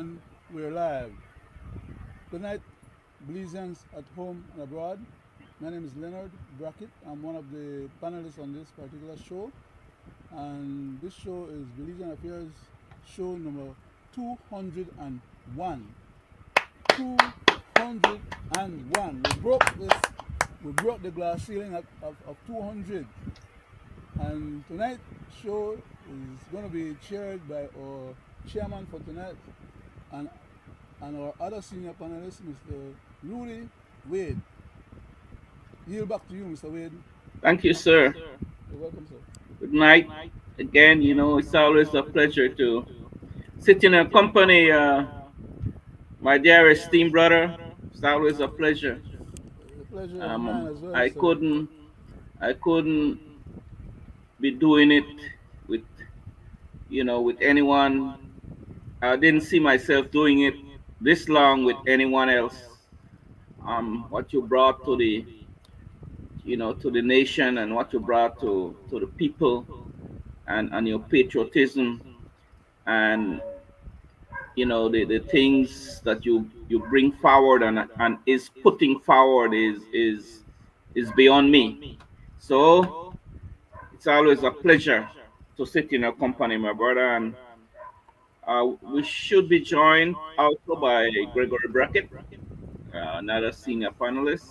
And we're live. Good night, Belizeans at home and abroad. My name is Leonard Brackett. I'm one of the panelists on this particular show. And this show is Belizean Affairs show number 201. 201. We broke the glass ceiling of 200. And tonight's show is going to be chaired by our chairman for tonight and, and our other senior panelist, Mr. Roody Wade. Yield back to you, Mr. Wade. Thank you, sir. You're welcome, sir. Good night. Again, it's always a pleasure to sit in a company, my dear esteemed brother. It's always a pleasure. The pleasure is mine as well, I sir. couldn't be doing it with, with anyone. I didn't see myself doing it this long with anyone else. What you brought to the nation, and what you brought to the people, and your patriotism, and the things that you bring forward, and is putting forward, is beyond me. So it's always a pleasure to sit in your company, my brother. And we should be joined also by Gregory Brackett, another senior panelist.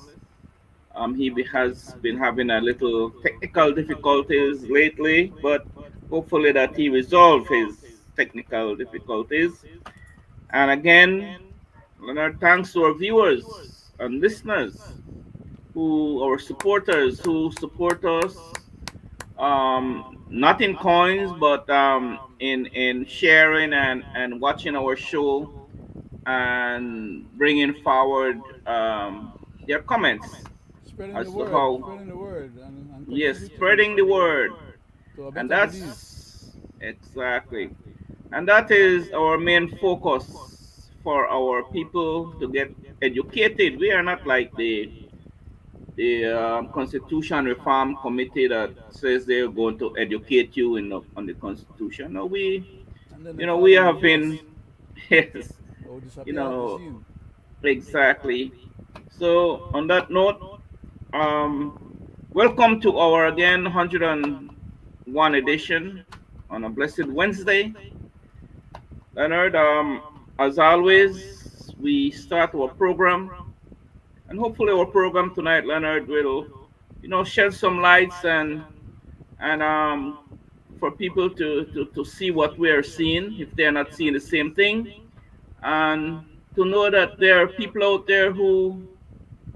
Has been having a little technical difficulties lately, but hopefully that he resolve his technical difficulties. And again, Leonard, thanks to our viewers and listeners, our supporters who support us, not in coins, but in sharing and watching our show, and bringing forward their comments Spreading the as to word, how, spreading the word, and yes, contributing spreading the word. to a And better Belize. that's exactly, and that is our main focus, for our people to get educated. We are not like the Constitution Reform Committee that says they're going to educate you on the Constitution. No, And then they we fall on have the been, face yes, or you disappear off the know, scene. exactly. So on that note, um, welcome to our again 101 edition on a blessed Wednesday. Leonard, as always, we start our program, and hopefully our program tonight, Leonard, will, shed some lights, and for people to see what we are seeing, if they are not seeing the same thing, and to know that there are people out there who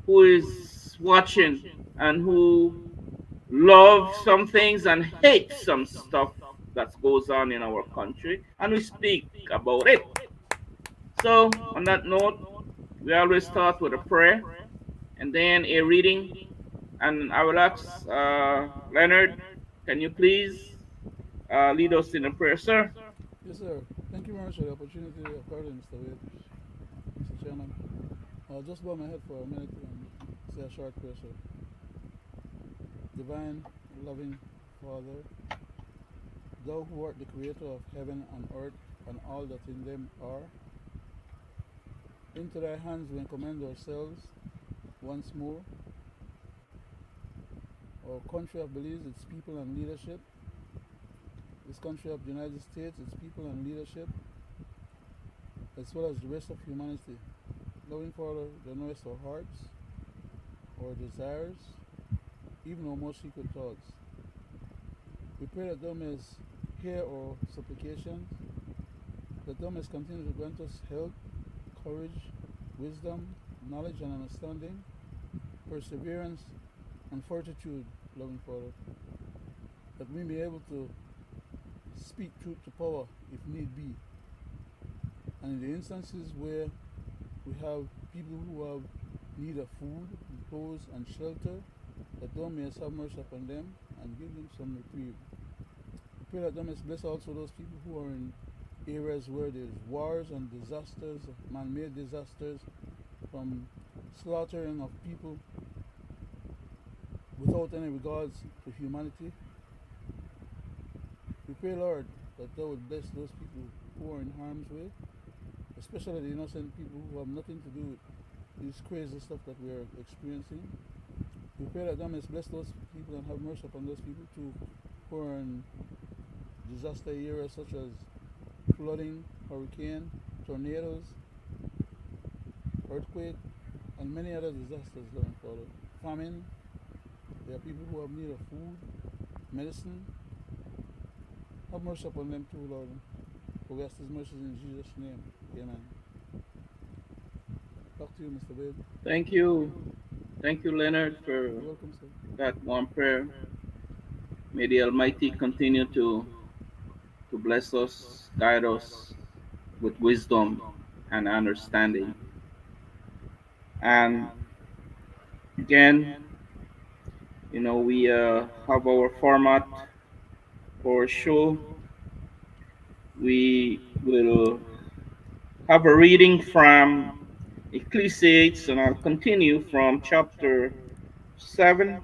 is watching, and who love some things and hate some stuff that goes on in our country, and we speak about it. So, on that note, we always start with a prayer and then a reading. And I will ask Leonard, can you please lead us in a prayer, sir? Yes, sir. Thank you very much for the opportunity accorded, Mr. Wade, Mr. Chairman. I'll just bow my head for a minute and say a short prayer, sir. Divine, loving Father, thou who art the creator of heaven and earth and all that in them are, into thy hands we commend ourselves once more, our country of Belize, its people and leadership, this country of the United States, its people and leadership, as well as the rest of humanity. Loving Father, thou knowest our hearts, our desires, even our most secret thoughts. We pray that thou mayest hear our supplications, that thou mayest continue to grant us health, courage, wisdom, knowledge and understanding, perseverance and fortitude, loving Father, that we may be able to speak truth to power if need be. And in the instances where we have people who have need of food, clothes, and shelter, that thou mayest have mercy upon them and give them some reprieve. We pray that thou mayest bless also those people who are in areas where there's wars and disasters, man-made disasters, from slaughtering of people without any regards to humanity. We pray, Lord, that thou would bless those people who are in harm's way, especially the innocent people who have nothing to do with this crazy stuff that we are experiencing. We pray that God may bless those people and have mercy upon those people too who are in disaster areas such as flooding, hurricane, tornadoes, earthquake, and many other disasters, Lord and Father. Famine. There are people who have need of food, medicine. Have mercy upon them too, Lord. For we ask these mercies in Jesus' name. Amen. Back to you, Mr. Babe. Thank you. Thank you, Leonard, for You're welcome, sir. that warm prayer. May the Almighty continue to bless us, guide us with wisdom and understanding. And again, we have our format for a show. We will have a reading from Ecclesiastes, and I'll continue from chapter 7.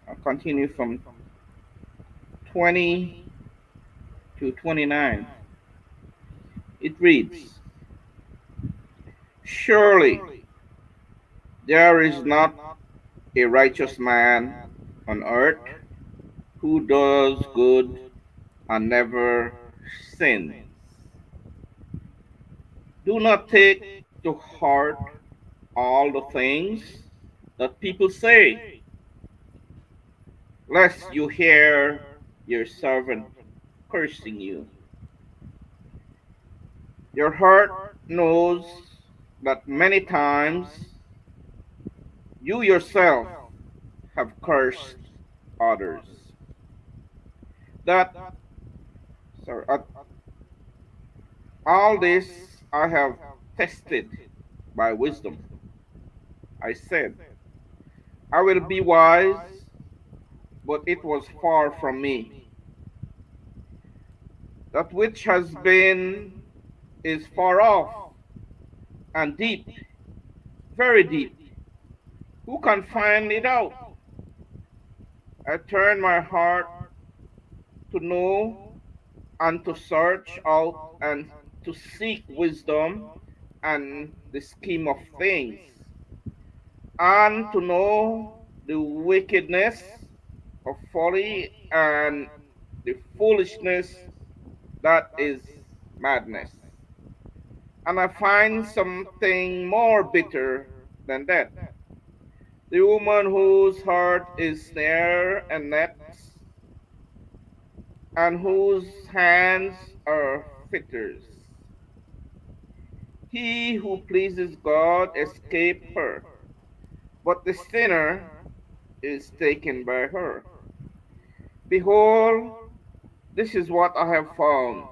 I'll continue from 20 to 29. It reads, surely there is not a righteous man on earth who does good and never sins. Do not take to heart all the things that people say, lest you hear your servant cursing you. Your heart knows that many times you yourself have cursed others. That, sorry, all this I have tested by wisdom. I said, I will be wise, but it was far from me. That which has been is far off and deep, very deep. Who can find it out? I turn my heart to know and to search out and to seek wisdom and the scheme of things, and to know the wickedness of folly and the foolishness that is madness. And I find something more bitter than that. The woman whose heart is snare and nets, and whose hands are fetters. He who pleases God escapes her, but the sinner is taken by her. Behold, this is what I have found,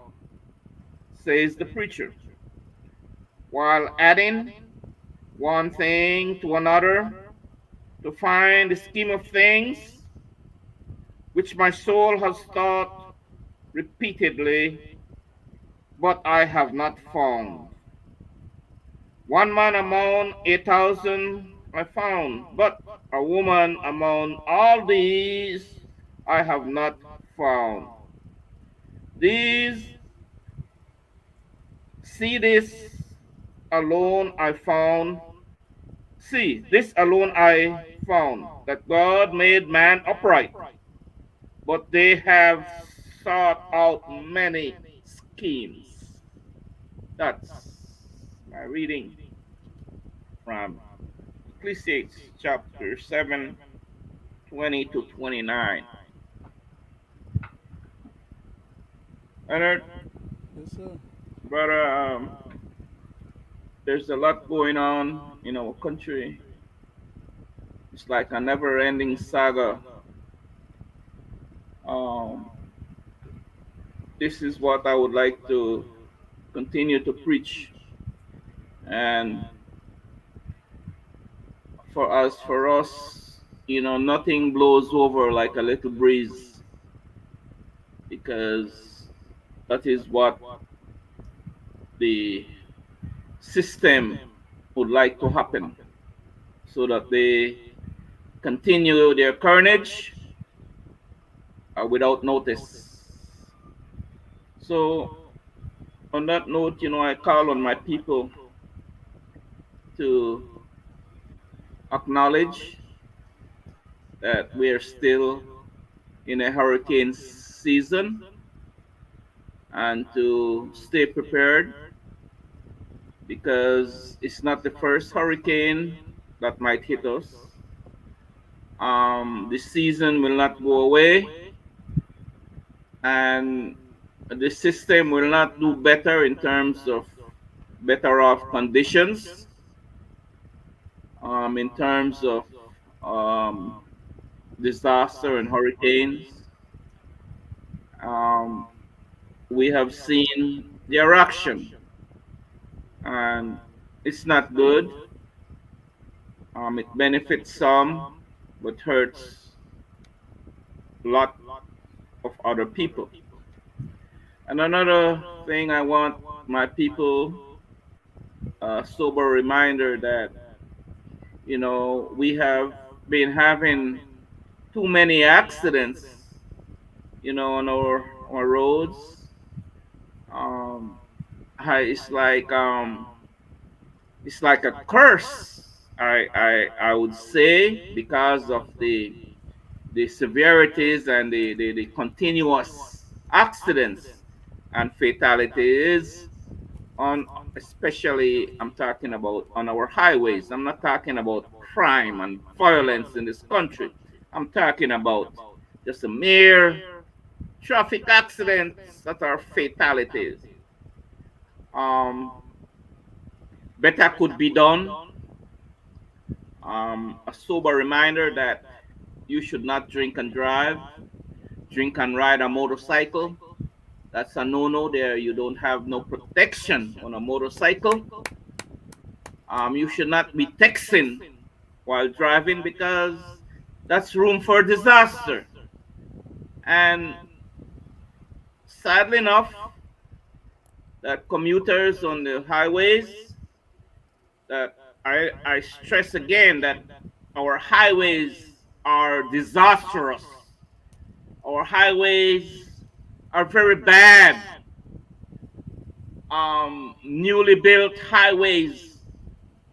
says the preacher, while adding one thing to another, to find the scheme of things which my soul has thought repeatedly, but I have not found. One man among 8,000 I found, but a woman among all these I have not found. These, see this alone I found, see, this alone I found, that God made man upright, but they have sought out many schemes. That's my reading from Ecclesiastes chapter 7, 20 to 29. Leonard, Yes, sir. brother, there's a lot going on in our country. It's like a never ending saga. Um, this is what I would like to continue to preach. And for us, nothing blows over like a little breeze, because that is what the system would like to happen, so that they continue their carnage without notice. So on that note, I call on my people to acknowledge that we are still in a hurricane season and to stay prepared because it's not the first hurricane that might hit us. The season will not go away, and the system will not do better in terms of better off conditions, in terms of um, disaster and hurricanes. Um, we have seen their action, and it's not good. It benefits some, but hurts a lot of other people. And another thing I want my people a sober reminder that we have been having too many accidents, on our roads. Um, it's like a curse. I would say because of the severities and the continuous accidents and fatalities on, especially I'm talking about on our highways. I'm not talking about crime and violence in this country. I'm talking about just a mere traffic accidents that are fatalities. um Better could be done. A sober reminder that you should not drink and drive, drink and ride a motorcycle. That's a no-no there. You don't have no protection on a motorcycle. You should not be texting while driving because that's room for disaster. And sadly enough, that commuters on the highways, that I stress again that our highways are disastrous. Our highways are very bad. Newly built highways,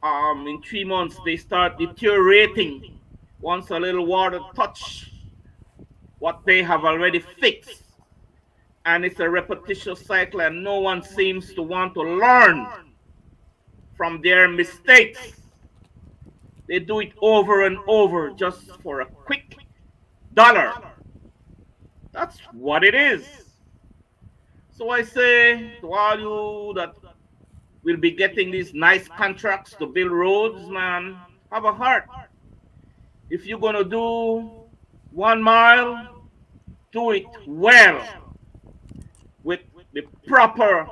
in 3 months they start deteriorating once a little water touch what they have already fixed, and it's a repetitious cycle, and no one seems to want to learn from their mistakes. They do it over and over just for a quick dollar. That's what it is. So I say to all you that will be getting these nice contracts to build roads, man, have a heart. If you're gonna do 1 mile, do it well with the proper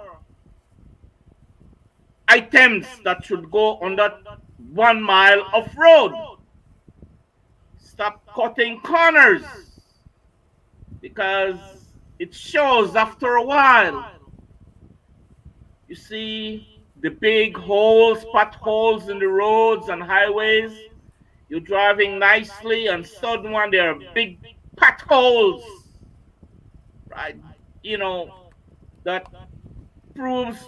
items that should go on that 1 mile of road. Stop cutting corners because it shows after a while. You see the big holes, potholes in the roads and highways. You're driving nicely, and suddenly there are big potholes, right? You know, that proves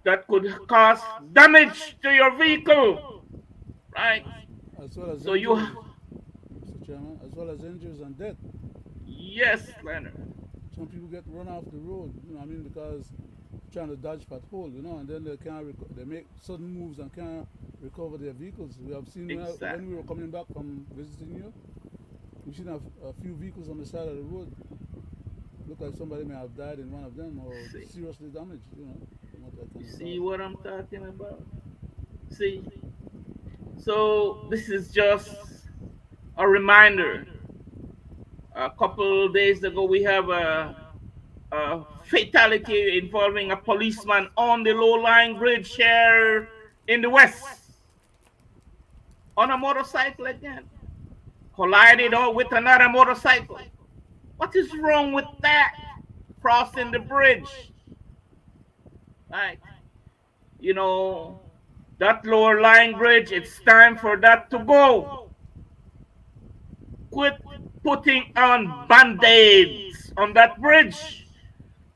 that could cause damage to your vehicle, right? as well as So you, injuries, Mr. Chairman, as well as injuries and death. yes, Leonard, Some people get run off the road, because trying to dodge patrol, and then they can't they make sudden moves and can't recover their vehicles. We have seen when we exactly, were coming back from visiting you, we've seen a few vehicles on the side of the road. Look like somebody may have died in one of them or see, seriously damaged, from what I you can see recall. what I'm talking about? See, so this is just a reminder. A couple days ago, we have a fatality involving a policeman on the low-lying bridge here in the west on a motorcycle again, collided with another motorcycle. What is wrong with that? Crossing the bridge, right? You know, that lower lying bridge, it's time for that to go. Quit putting on band-aids on that bridge.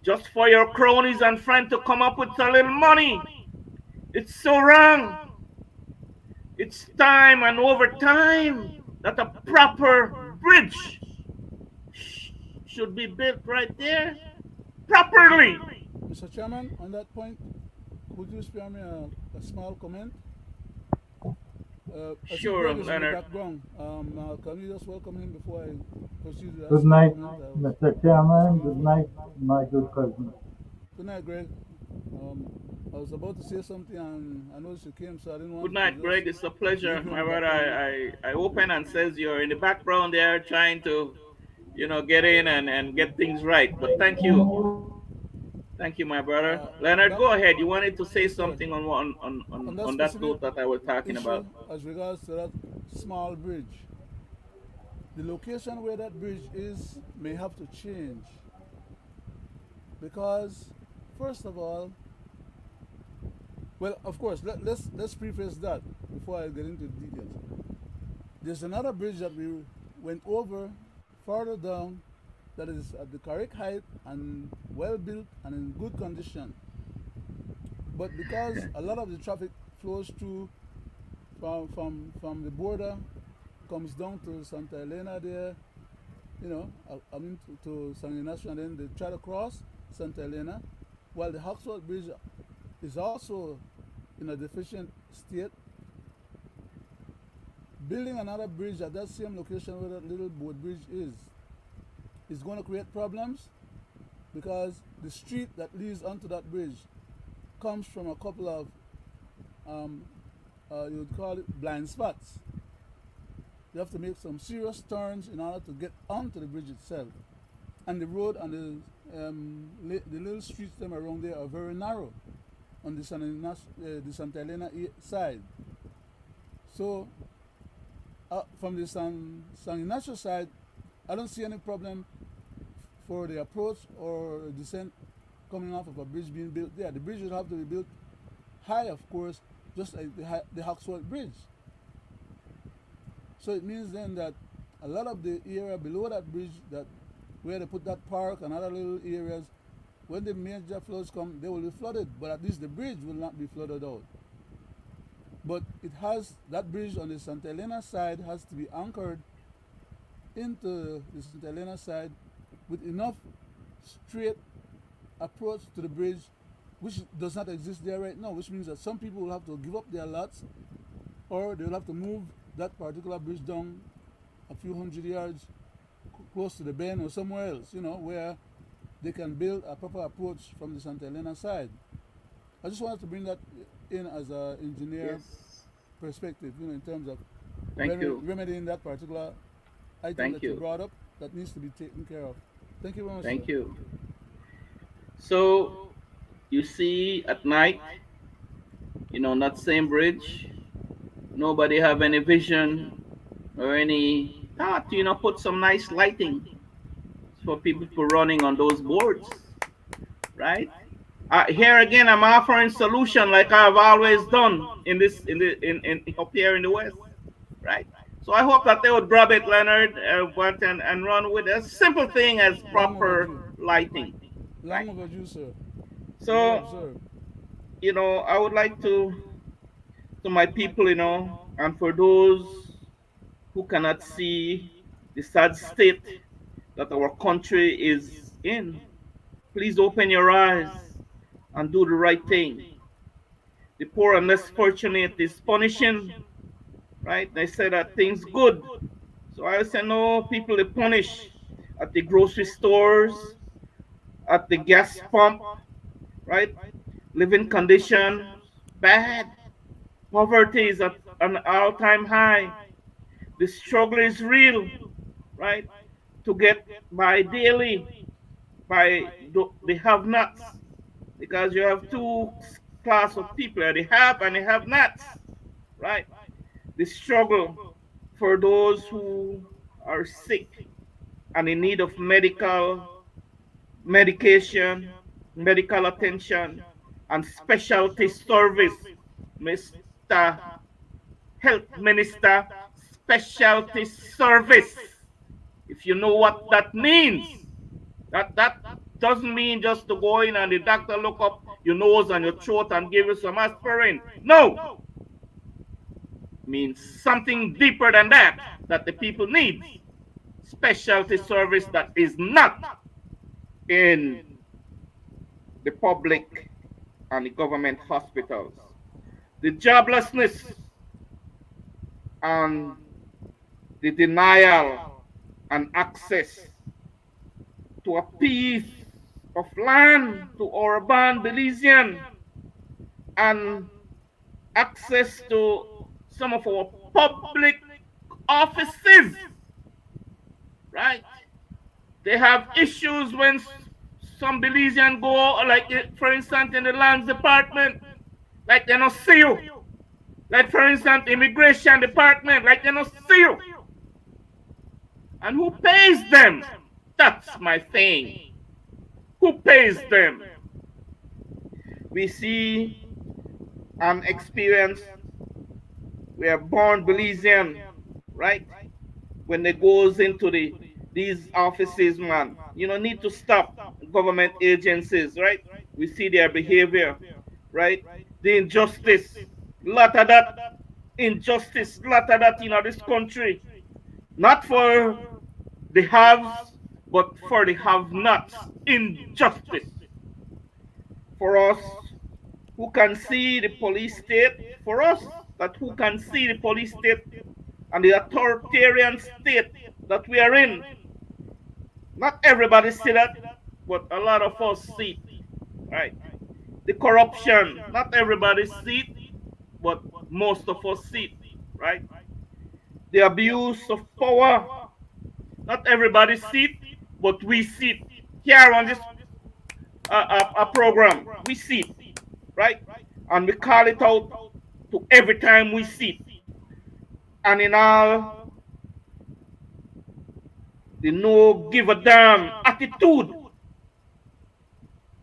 just for your cronies and friends to come up with a little money. It's so wrong. It's time and over time that a proper bridge should be built right there Mr. properly. Mr. Chairman, on that point, could you spare me a small comment? I see Sure, Greg is in the Leonard. background. Can you just welcome him before I proceed with a Good small night, comment? Mr. Chairman. Good night, my good cousin. Good night, Greg. Um, I was about to say something and I noticed you came, so I didn't Good want to night, just Greg. It's a leave pleasure. you in My the brother, background. I open and says you're in the background there trying to, get in and get things right. But thank you. Thank you, my brother. Leonard, That go ahead. You wanted to say yes, sir. something On that on that specific note that I was talking issue, about. as regards to that small bridge, the location where that bridge is may have to change because, first of all, well, of course, let's preface that before I get into the details. There's another bridge that we went over further down that is at the correct height and well built and in good condition. But because a lot of the traffic flows through from the border, comes down to Santa Elena there, I mean to San Ignacio, and then they try to cross Santa Elena, while the Hawksworth Bridge is also in a deficient state. Building another bridge at that same location where that little boat bridge is going to create problems because the street that leads onto that bridge comes from a couple of um, you would call it blind spots. You have to make some serious turns in order to get onto the bridge itself. And the road and the little streets them around there are very narrow on the Santa Elena side. So from the San Ignacio side, I don't see any problem for the approach or descent coming off of a bridge being built there. The bridge would have to be built high, of course, just like the Hawksworth Bridge. So it means then that a lot of the area below that bridge, that where they put that park and other little areas, when the major floods come, they will be flooded. But at least the bridge will not be flooded out. But it has that bridge on the Santa Elena side has to be anchored into the Santa Elena side with enough straight approach to the bridge, which does not exist there right now, which means that some people will have to give up their lots or they will have to move that particular bridge down a few hundred yards close to the bend or somewhere else, where they can build a proper approach from the Santa Elena side. I just wanted to bring that in as an engineer Yes. perspective, in terms of Thank you. remedying that particular item Thank that you you. brought up that needs to be taken care of. Thank you very much, sir. Thank you. So you see at night, on that same bridge, nobody have any vision or any thought, put some nice lighting for people for running on those boards, right? Here again, I'm offering solution like I've always done in this in up here in the West, right? So I hope that they would grab it, Leonard, and run with a simple thing as Long proper overdue. lighting, right? Long overdue, sir. Well So observed. I would like to my people, and for those who cannot see the sad state that our country is in, please open your eyes and do the right thing. The poor and less fortunate is punishing, right? They say that things good. So I say no, people they punish at the grocery stores, at the gas pump, right? Living conditions bad. Poverty is at an all-time high. The struggle is real, right? To get by daily by the have-nots, because you have two class of people, the have and the have-nots, right? The struggle for those who are sick and in need of medication, medical attention, and specialty service. Mr. Health Minister, specialty service. If you know what that means, that doesn't mean just to go in and the doctor look up your nose and your throat and give you some aspirin. No, means something deeper than that, that the people need. Specialty service that is not in the public and the government hospitals. The joblessness and the denial and access to a piece of land to urban Belizean and access to some of our public offices, right? They have issues when some Belizean go, like for instance in the lands department, like they don't see you. Like for instance, immigration department, like they don't see you. And who pays them? That's my thing. Who pays them? We see and experience, we are born Belizean, right? When they goes into these offices, man, you know, need to stop government agencies, right? We see their behavior, right? The injustice, lot of that injustice, lot of that in this country. Not for the haves, but for the have-nots. Injustice. For us who can see the police state, for us that who can see the police state and the authoritarian state that we are in. Not everybody see that, but a lot of us see it, right? The corruption, not everybody see it, but most of us see it, right? The abuse of power, not everybody see it, but we see it. Here on this program, we see it, right? And we call it out to every time we see it. And in all the no give a damn attitude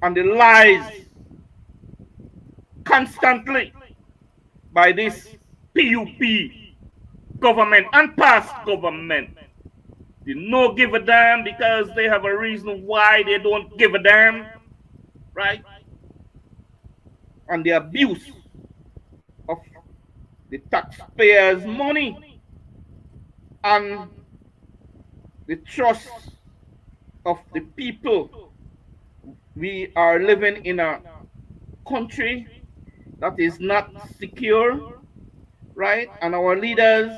and the lies constantly by this PUP government and past government. They no give a damn because they have a reason why they don't give a damn, right? And the abuse of the taxpayers' money and the trust of the people. We are living in a country that is not secure, right? And our leaders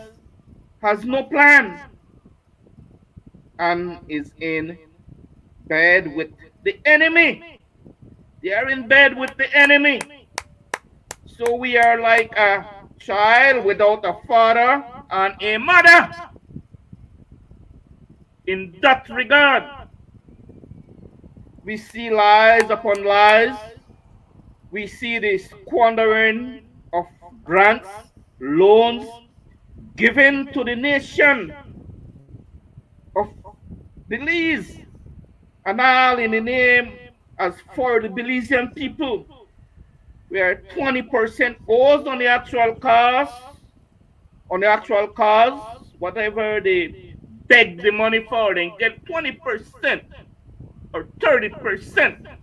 has no plan and is in bed with the enemy. They are in bed with the enemy. So we are like a child without a father and a mother. In that regard, we see lies upon lies. We see the squandering of grants, loans given to the nation of Belize, and all in the name as for the Belizean people, where 20% goes on the actual cost, whatever they beg the money for, they get 20% or 30%.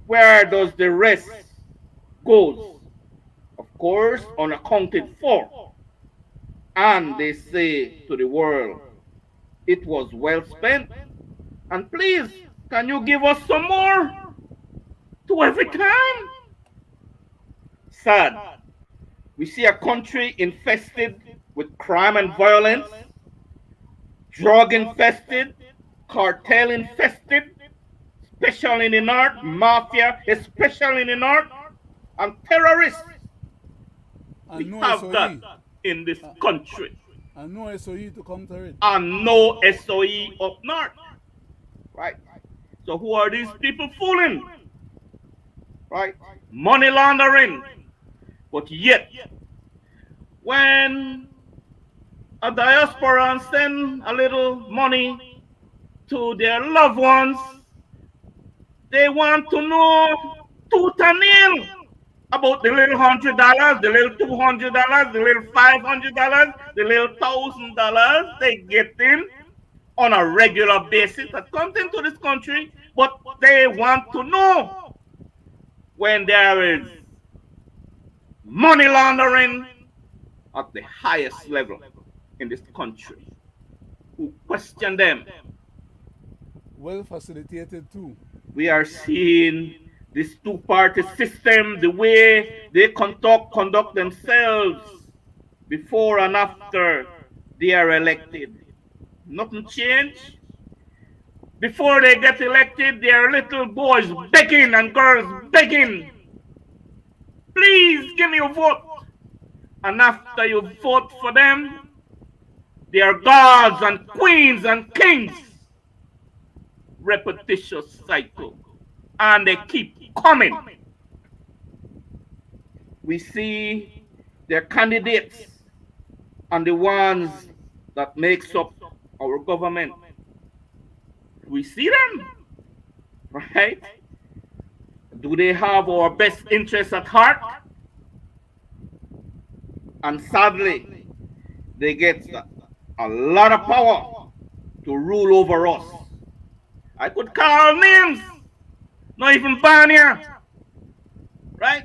Where does the rest goes? Of course, unaccounted for. And they say to the world, it was well spent. And please, can you give us some more to every time? Sad. We see a country infested with crime and violence, drug infested, cartel infested, especially in the north, mafia, especially in the north, and terrorists. We have that in this country. And no SOE to counter it. And no SOE up north. Right? So who are these people fooling? Right? Money laundering. But yet, when a diaspora send a little money to their loved ones, they want to know tooth and nail about the little $100, the little $200, the little $500, the little $1,000 they get in on a regular basis that comes into this country but they want to know when there is money laundering at the highest level in this country. Who question them? Well facilitated too. We are seeing this two-party system, the way they conduct themselves before and after they are elected. Nothing changed. Before they get elected, there are little boys begging and girls begging, please give me your vote. And after you vote for them, they are gods and queens and kings. Repetitious cycle. And they keep coming. We see their candidates and the ones that makes up our government. We see them, right? Do they have our best interests at heart? And sadly, they get a lot of power to rule over us. I could call names, not even Banya, right?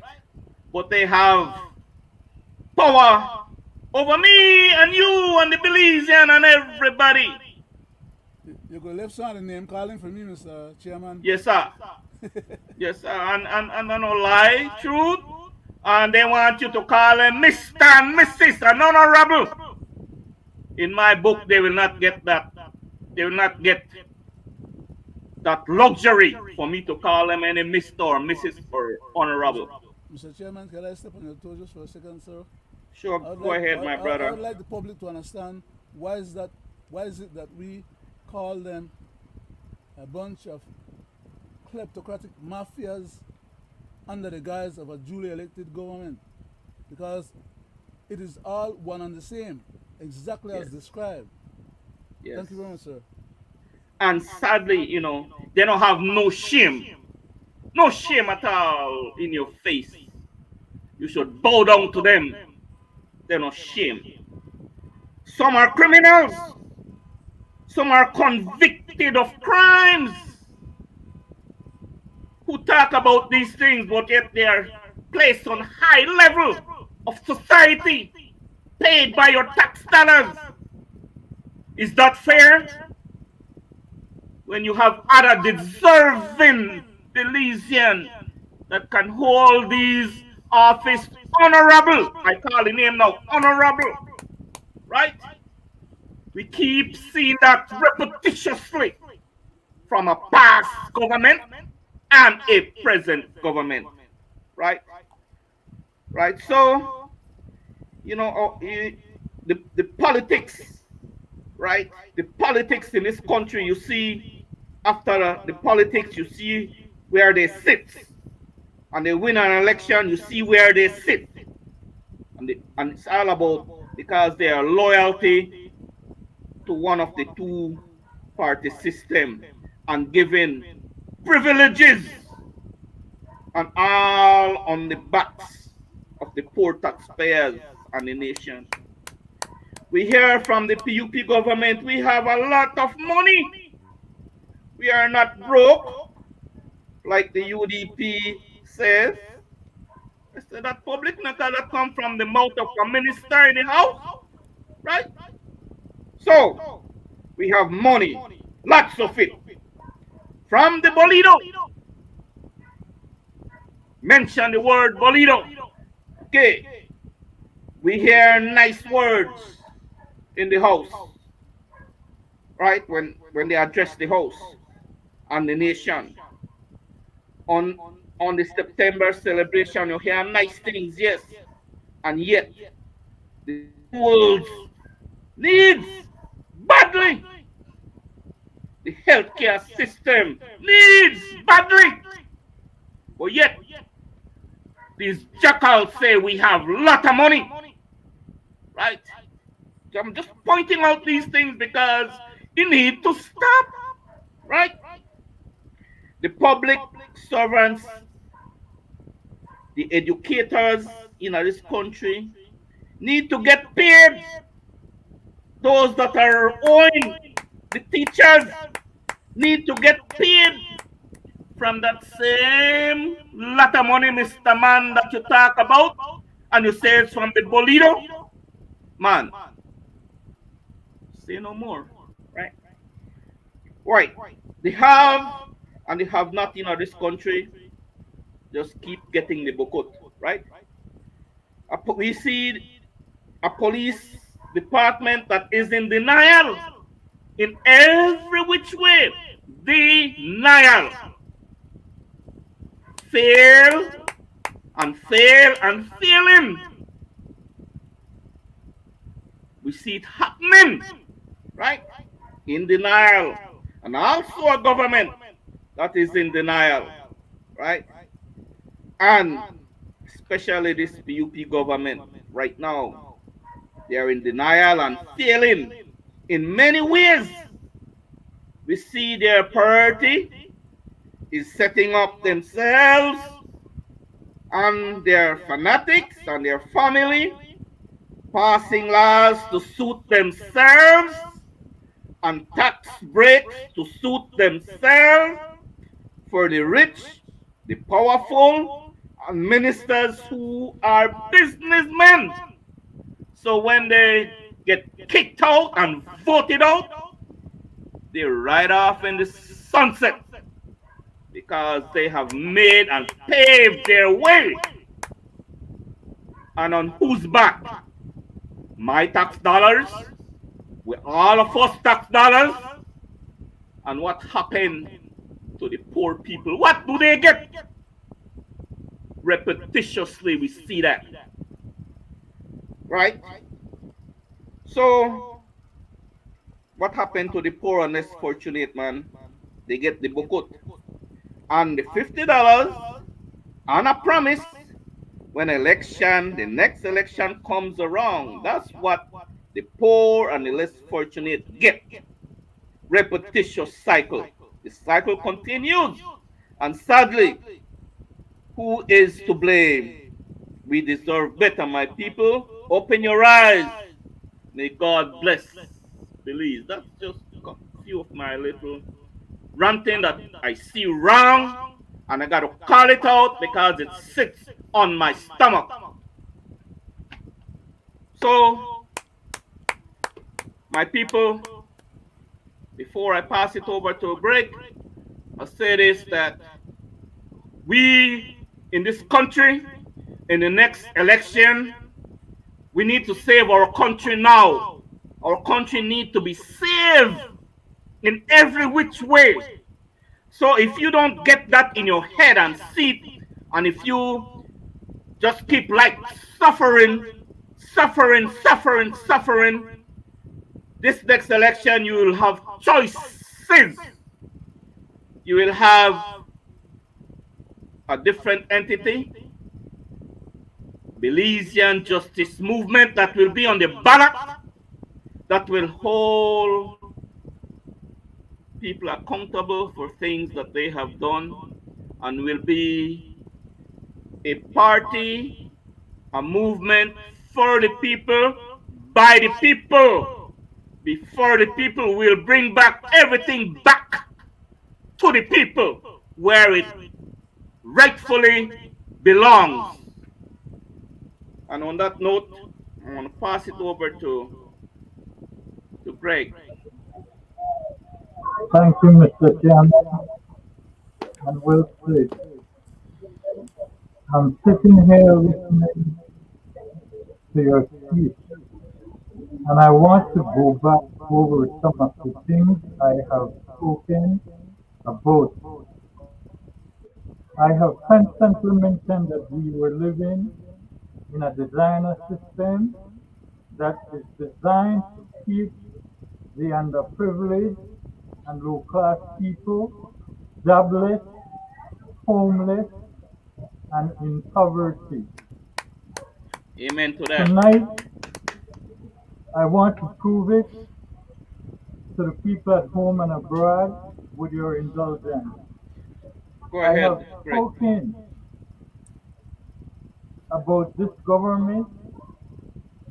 But they have power over me and you and the Belizean and everybody. You could left some of the name calling for me, Mr. Chairman. Yes, sir. Yes, sir. And I don't lie, truth. And they want you to call them Mr. and Mrs. and Honorable. In my book, they will not get that. They will not get that luxury for me to call them any Mr. or Mrs. or Honorable. Mr. Chairman, can I step on your toes just for a second, sir? Sure, go ahead, my I brother. would like the public to understand why is it that we call them a bunch of kleptocratic mafias under the guise of a duly elected government, because it is all one and the same, exactly as Yes. described. Yes. Thank you very much, sir. And sadly, they don't have no shame. No shame at all in your face. You should bow down to them. They're not shame. Some are criminals. Some are convicted of crimes. Who talk about these things, but yet they are placed on high level of society, paid by your tax dollars. Is that fair? When you have other deserving Belizean that can hold these office honorable, I call the name now, honorable, right? We keep seeing that repetitiously from a past government and a present government, right? Right. So, the politics, right? The politics in this country, you see, after the politics, you see where they sit, and they win an election, you see where they sit, and it's all about because their loyalty to one of the two-party system and giving privileges and all on the backs of the poor taxpayers and the nation. We hear from the PUP government, we have a lot of money. We are not broke, like the UDP says. I said that public not gonna come from the mouth of a minister in the house, right? So, we have money, lots of it. From the Bolido. Mention the word Bolido. Okay. We hear nice words in the house, right? When they address the house and the nation. On the September celebration, you hear nice things, yes. And yet, the schools needs badly. The healthcare system needs badly. But yet, these jackals say we have a lot of money. Right? So I'm just pointing out these things because you need to stop. Right? The public servants, the educators in this country need to get paid. Those that are owing, the teachers need to get paid. from that same lot of money, Mr. Man, that you talk about, and you say it's from the Bolido, man, say no more, right? Right. They have and they have not in this country just keep getting the bokut, right? We see a police department that is in denial in every which way. Denial. Fail and fail and failing. We see it happening, right? In denial. And also a government that is in denial, right? And especially this PUP government right now, they are in denial and failing in many ways. We see their priority is setting up themselves and their fanatics and their family, passing laws to suit themselves and tax breaks to suit themselves for the rich, the powerful, and ministers who are businessmen. So when they get kicked out and voted out, they ride off in the sunset because they have made and paved their way. And on whose back? My tax dollars, with all of us tax dollars. And what happened to the poor people? What do they get? Repetitiously, we see that. Right? So, what happened to the poor and less fortunate, man? They get the bukut. And the $50 on a promise when the next election comes around. That's what the poor and the less fortunate get. Repetitious cycle. The cycle continues. And sadly, who is to blame? We deserve better, my people. Open your eyes. May God bless Belize. That's just a few of my little ranting that I see wrong, and I got to call it out because it sits on my stomach. So, my people, before I pass it over to Greg, I'll say this, that we in this country, in the next election, we need to save our country now. Our country needs to be saved in every which way. So if you don't get that in your head and see it, and if you just keep like suffering, this next election you will have choices. You will have a different entity, Belizean Justice Movement, that will be on the ballot, that will hold people accountable for things that they have done, and will be a party, a movement for the people, by the people. Before the people, will bring back everything back to the people where it rightfully belongs. And on that note, I'm going to pass it over to Greg. Thank you, Mr. Chairman, and well said. I'm sitting here listening to your speech, and I want to go back over some of the things I have spoken about. I have constantly mentioned that we were living in a designer system that is designed to keep the underprivileged and low-class people jobless, homeless, and in poverty. Amen to that. Tonight, I want to prove it to the people at home and abroad with your indulgence. Go I ahead, have Greg. spoken about this government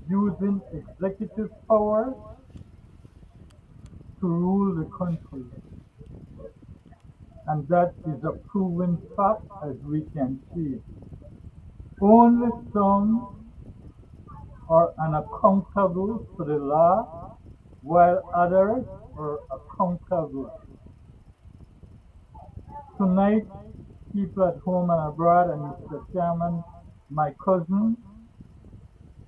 using executive power to rule the country. and that is a proven fact as we can see. Only some are unaccountable to the law, while others are accountable. Tonight, people at home and abroad, and Mr. Chairman, my cousin,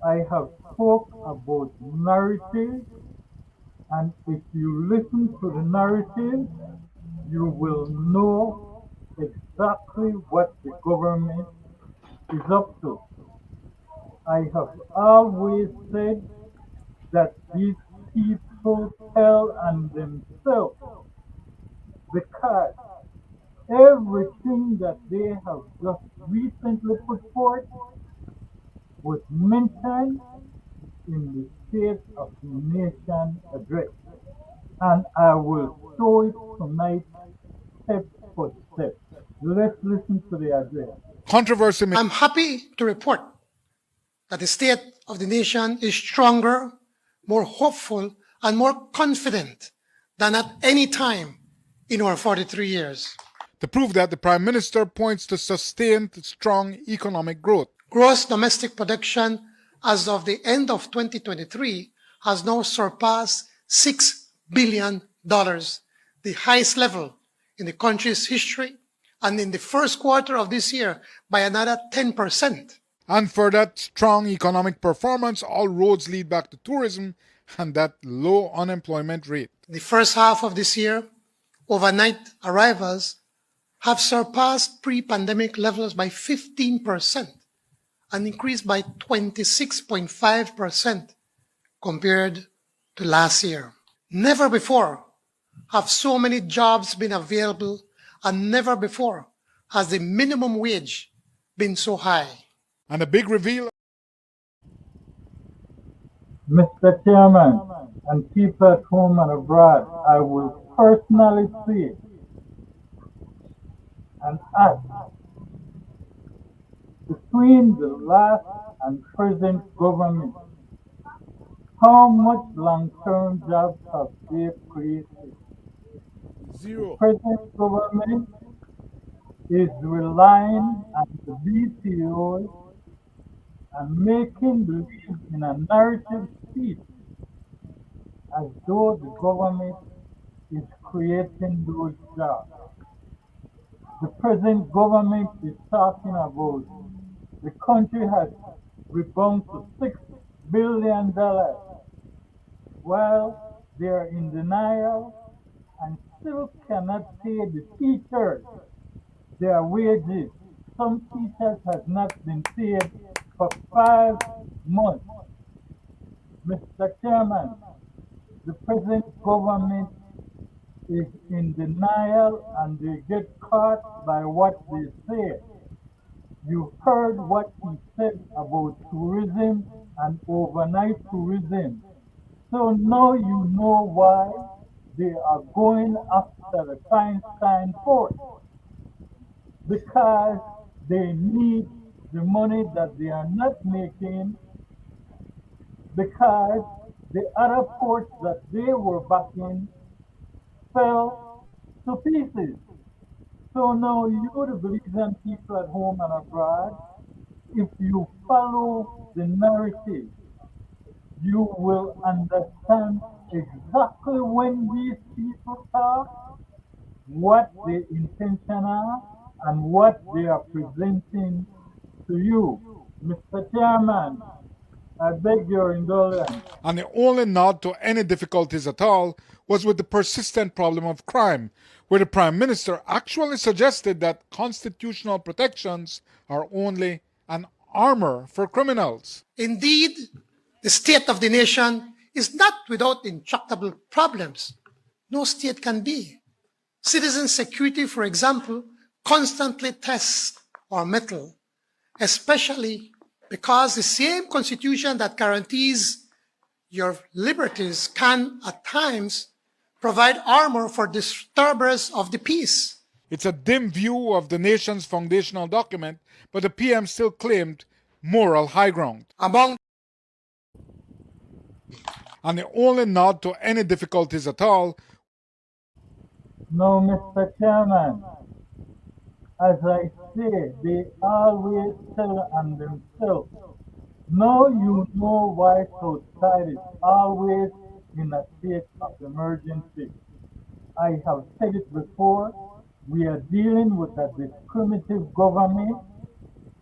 I have spoke about narrative, and if you listen to the narrative, you will know exactly what the government is up to. I have always said that these people tell on themselves because everything that they have just recently put forth was mentioned in the State of the Nation address. And I will show it tonight step for step. Let's listen to the address. Controversy. I'm happy to report that the state of the nation is stronger, more hopeful, and more confident than at any time in our 43 years. To prove that, the Prime Minister points to sustained strong economic growth. Gross domestic production as of the end of 2023 has now surpassed $6 billion, the highest level in the country's history, and in the first quarter of this year by another 10%. And for that strong economic performance, all roads lead back to tourism and that low unemployment rate. In the first half of this year, overnight arrivals have surpassed pre-pandemic levels by 15% and increased by 26.5% compared to last year. Never before have so many jobs been available, and never before has the minimum wage been so high. And a big reveal. Mr. Chairman, and people at home and abroad, I will personally say and ask, between the last and present government, how much long-term jobs have they created? Zero. The present government is relying on the BPOs and making believe in a narrative speech as though the government is creating those jobs. The present government is talking about the country has rebounded to $6 billion, while they are in denial and still cannot pay the teachers their wages. Some teachers have not been paid for 5 months. Mr. Chairman, the present government is in denial and they get caught by what they say. You heard what he said about tourism and overnight tourism. So now you know why they are going after the Feinstein Port. Because they need the money that they are not making, because the other ports that they were backing fell to pieces. So now you, the Belizean people at home and abroad, if you follow the narrative, you will understand exactly when these people talk, what their intention are, and what they are presenting to you. Mr. Chairman, I beg your indulgence. And the only nod to any difficulties at all was with the persistent problem of crime, where the Prime Minister actually suggested that constitutional protections are only an armor for criminals. Indeed, the state of the nation is not without intractable problems. No state can be. Citizen security, for example, constantly tests our mettle, especially because the same constitution that guarantees your liberties can, at times, provide armor for disturbers of the peace. It's a dim view of the nation's foundational document, but the PM still claimed moral high ground. And the only nod to any difficulties at all No, Mr. Chairman, as I say, they always tell on themselves. Now you know why Southside is always in a state of emergency. I have said it before, we are dealing with a discriminative government,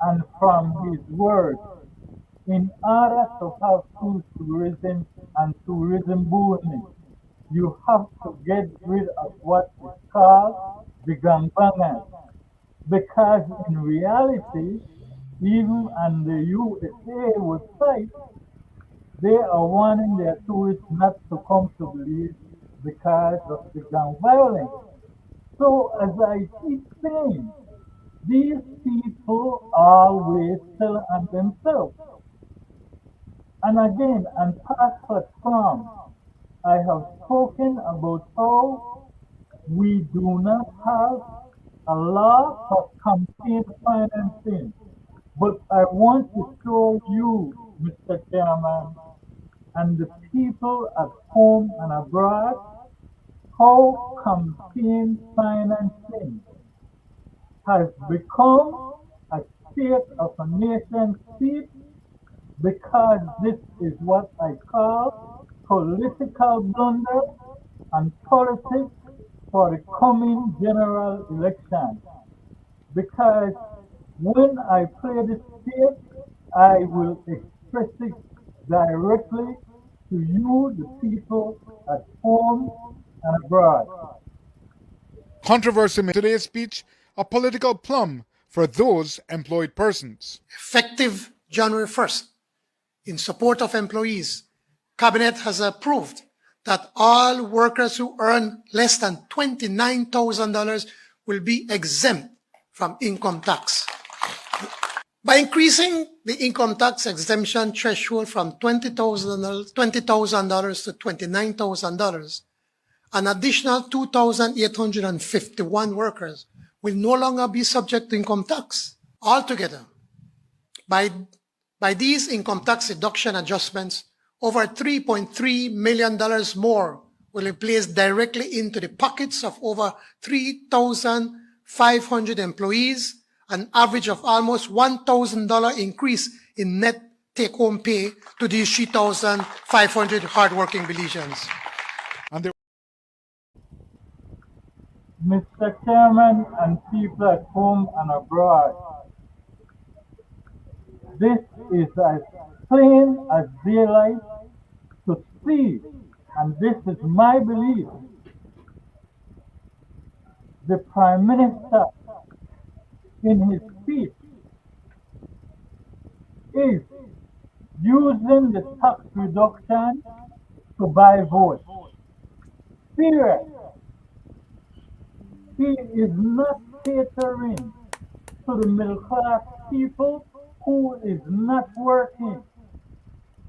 and from his words, in order to have true tourism and tourism booming, you have to get rid of what is called the gangbangers. Because in reality, even on the USA website, they are warning their tourists not to come to Belize because of the gun violence. So as I keep saying, these people always tell on themselves. And again, on past platforms, I have spoken about how we do not have a law for campaign financing. But I want to show you, Mr. Chairman, and the people at home and abroad, how campaign financing has become a state of a nation state, because this is what I call political blunder and politics for the coming general election. Because when I play this tape, I will express it directly to you, the people at home and abroad. Controversy made today's speech a political plum for those employed persons. Effective January 1st, in support of employees, Cabinet has approved that all workers who earn less than $29,000 will be exempt from income tax. By increasing the income tax exemption threshold from $20,000 to $29,000, an additional 2,851 workers will no longer be subject to income tax altogether. By these income tax deduction adjustments, over $3.3 million more will be placed directly into the pockets of over 3,500 employees, an average of almost $1,000 increase in net take-home pay to these 3,500 hardworking Belizeans. And Mr. Chairman and people at home and abroad, this is as plain as daylight to see, and this is my belief. The Prime Minister, in his speech, is using the tax reduction to buy votes. Period. He is not catering to the middle class people who is not working.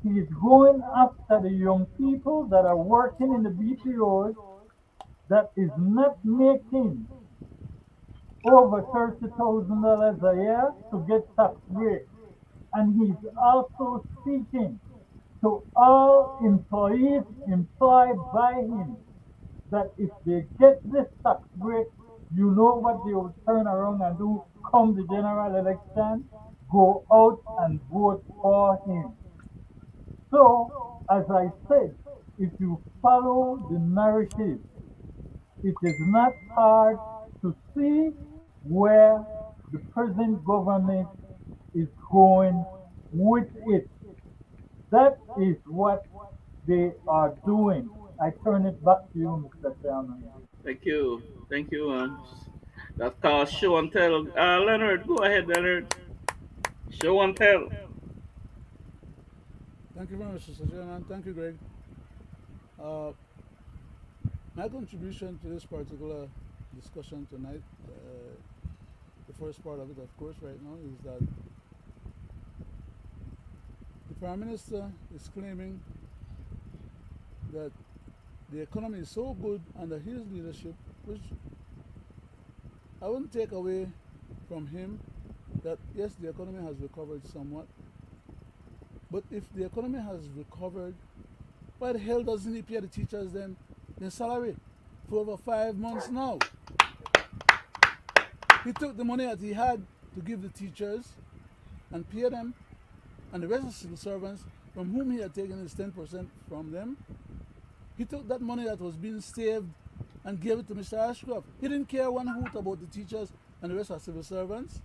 He is going after the young people that are working in the BPOs that is not making over $30,000 a year to get tax breaks. And he's also speaking to all employees employed by him that if they get this tax break, you know what they will turn around and do come the general election? Go out and vote for him. So, as I said, if you follow the narrative, it is not hard to see where the present government is going with it. That is what they are doing. I turn it back to you, Mr. Chairman. Thank you. Thank you. That's called show and tell. Leonard, go ahead, Leonard. Show and tell. Thank you very much, Mr. Chairman. Thank you, Greg. Uh, my contribution to this particular discussion tonight, the first part of it, of course, right now, is that the Prime Minister is claiming that the economy is so good under his leadership, which I wouldn't take away from him that yes, the economy has recovered somewhat. But if the economy has recovered, why the hell doesn't he pay the teachers then their salary? for over 5 months now. He took the money that he had to give the teachers and pay them, and the rest of the civil servants, from whom he had taken his 10% from them, he took that money that was being saved and gave it to Mr. Ashcroft. He didn't care one hoot about the teachers and the rest of civil servants.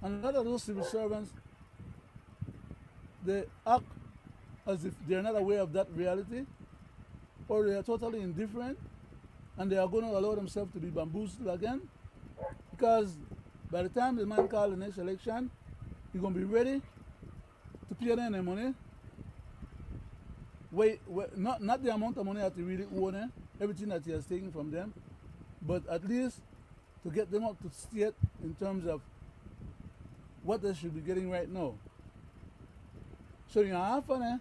And a lot of those civil servants, they act as if they're not aware of that reality, or they are totally indifferent, and they are going to allow themselves to be bamboozled again. Because by the time the man calls the next election, he's going to be ready to pay them their money. Not the amount of money that he really owe them, everything that he has taken from them, but at least to get them up to state in terms of what they should be getting right now. So you have for them,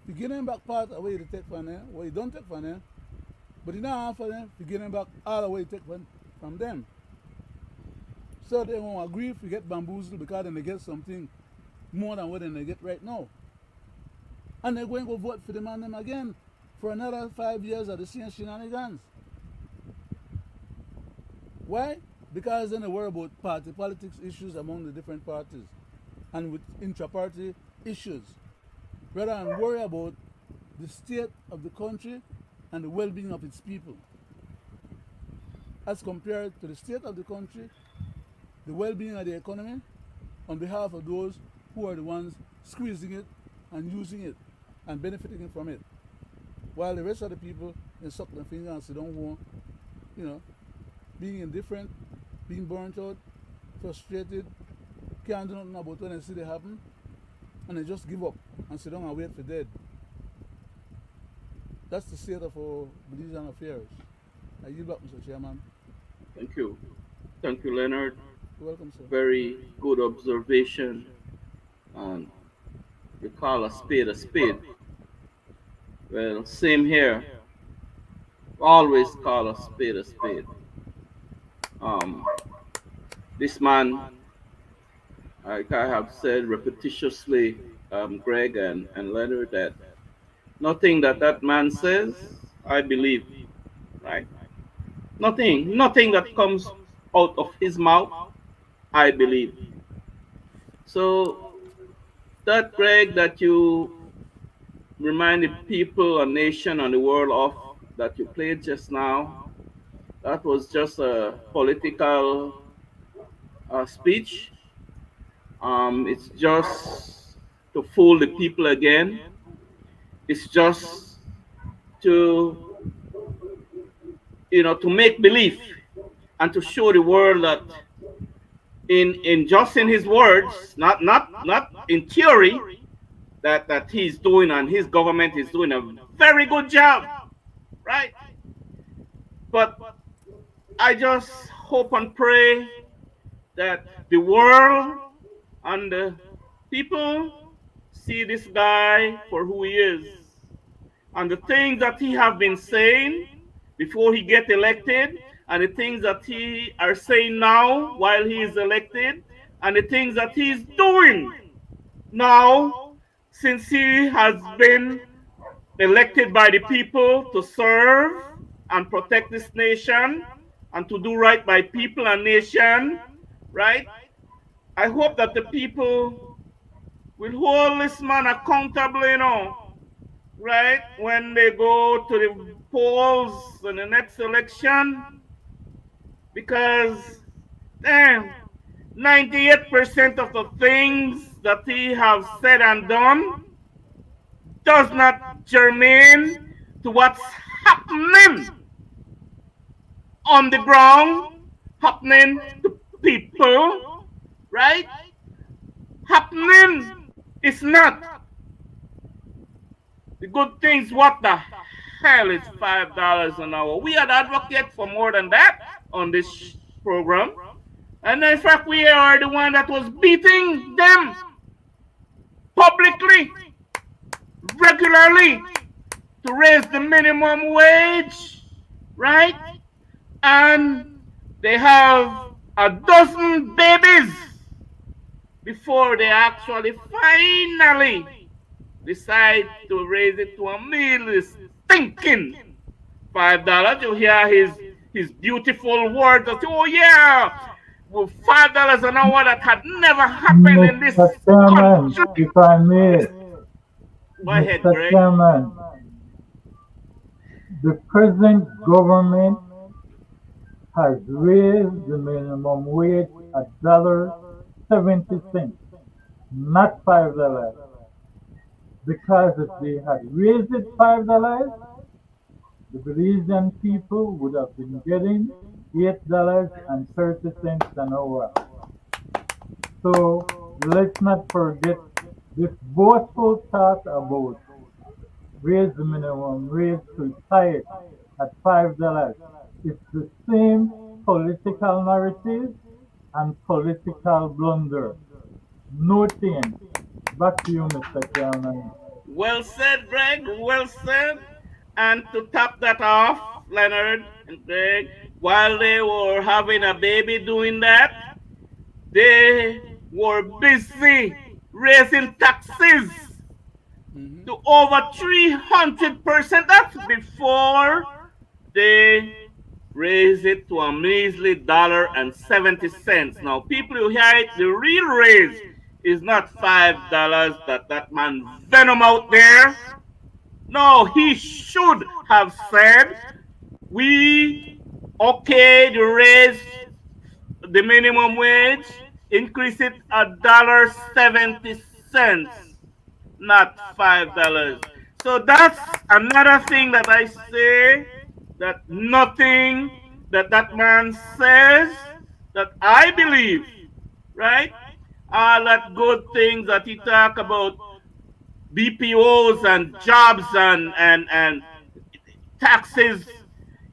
you give them back part of what you take from them, what you don't take from them, but you don't have for them, you give them back all the way you take from them. So they won't agree if you get bamboozled because then they get something more than what they get right now. And they're going to go vote for the man them again for another 5 years of the same shenanigans. Why? Because then they worry about party politics issues among the different parties and with intra-party issues, rather than worry about the state of the country and the well-being of its people, as compared to the state of the country, the well-being of the economy, on behalf of those who are the ones squeezing it and using it and benefiting from it, while the rest of the people, they suck their finger and sit down home, being indifferent, being burnt out, frustrated, can't do nothing about when they see it happen, and they just give up and sit down and wait for dead. That's the state of our Belizean affairs. I yield back, Mr. Chairman. Thank you. Thank you, Leonard. You're welcome, sir. Very good observation. And we call a spade a spade. Well, same here. Always call a spade a spade. This man, like I have said repetitiously, Greg and Leonard, that nothing that man says, I believe, right? Nothing that comes out of his mouth, I believe. So that, Greg, that you reminded people, a nation, and the world of, that you played just now, that was just a political speech. It's just to fool the people again. It's just to, to make believe and to show the world that in just in his words, not in theory, that he's doing and his government is doing a very good job, right? But I just hope and pray that the world and the people see this guy for who he is, and the things that he have been saying before he get elected, and the things that he are saying now while he is elected, and the things that he's doing now since he has been elected by the people to serve and protect this nation and to do right by people and nation, right? I hope that the people will hold this man accountable, right? When they go to the polls in the next election, because, damn, 98% of the things that he has said and done does not germane to what's happening on the ground, happening to people, right? Happening is not. The good things, what the hell is $5 an hour? We had advocate for more than that on this program. And in fact, we are the one that was beating them publicly, regularly, to raise the minimum wage, right? And they have a dozen babies before they actually finally decide to raise it to a meal. Is thinking $5. You hear his beautiful words that, oh yeah, well, $5 an hour that had never happened in this Mr. Chairman, country. if I may, Go ahead, Mr. Greg. Chairman, the present government has raised the minimum wage a $1.70, not $5. Because if they had raised it $5, the Belizean people would have been getting $8.30 an hour. So let's not forget this boastful talk about raise the minimum wage to tie it at $5. It's the same political narrative and political blunder. No change. Back to you, Mr. Chairman. Well said, Greg. Well said. And to top that off, Leonard and Greg, while they were having a baby doing that, they were busy raising taxes Mm-hmm. to over 300%. That's before they raise it to a measly $1.70. Now, people who hear it, the real raise is not $5 that man Venom out there. No, he should have said, we okay to raise the minimum wage, increase it $1.70, not $5. So that's another thing that I say, that nothing that that man says that I believe, right? All that good things that he talk about, BPOs and jobs and taxes,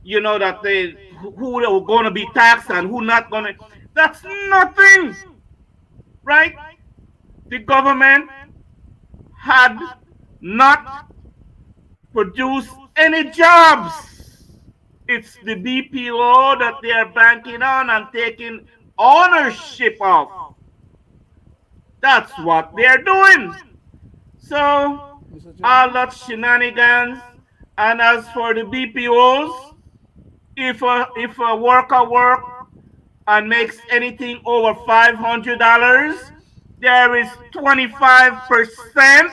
you know, that they who are going to be taxed and who not going to. That's nothing, right? The government had not produced any jobs. It's the BPO that they are banking on and taking ownership of. That's what they're doing. So Mr. all Chairman? that shenanigans. And as for the BPOs, if a worker work and makes anything over $500, there is 25%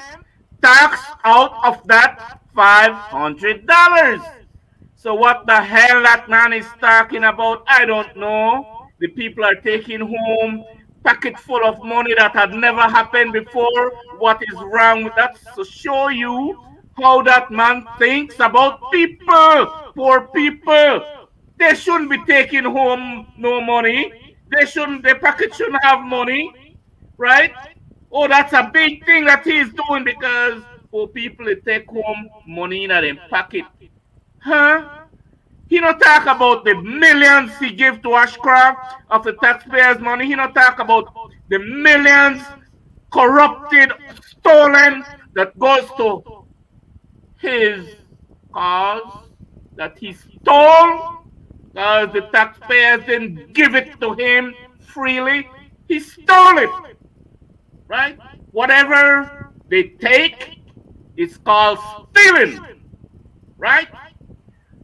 tax out of that $500. So what the hell that man is talking about, I don't know. The people are taking home packet full of money that had never happened before. What is wrong with that? To show you how that man thinks about people, poor people. They shouldn't be taking home no money. They shouldn't. The packet shouldn't have money, right? Oh, that's a big thing that he's doing because poor people they take home money in their pocket, huh? He not talk about the millions he give to Ashcraft of the taxpayers' money. He not talk about the millions corrupted, stolen that goes to his cause that he stole because the taxpayers didn't give it to him freely. He stole it, right? Whatever they take is called stealing, right?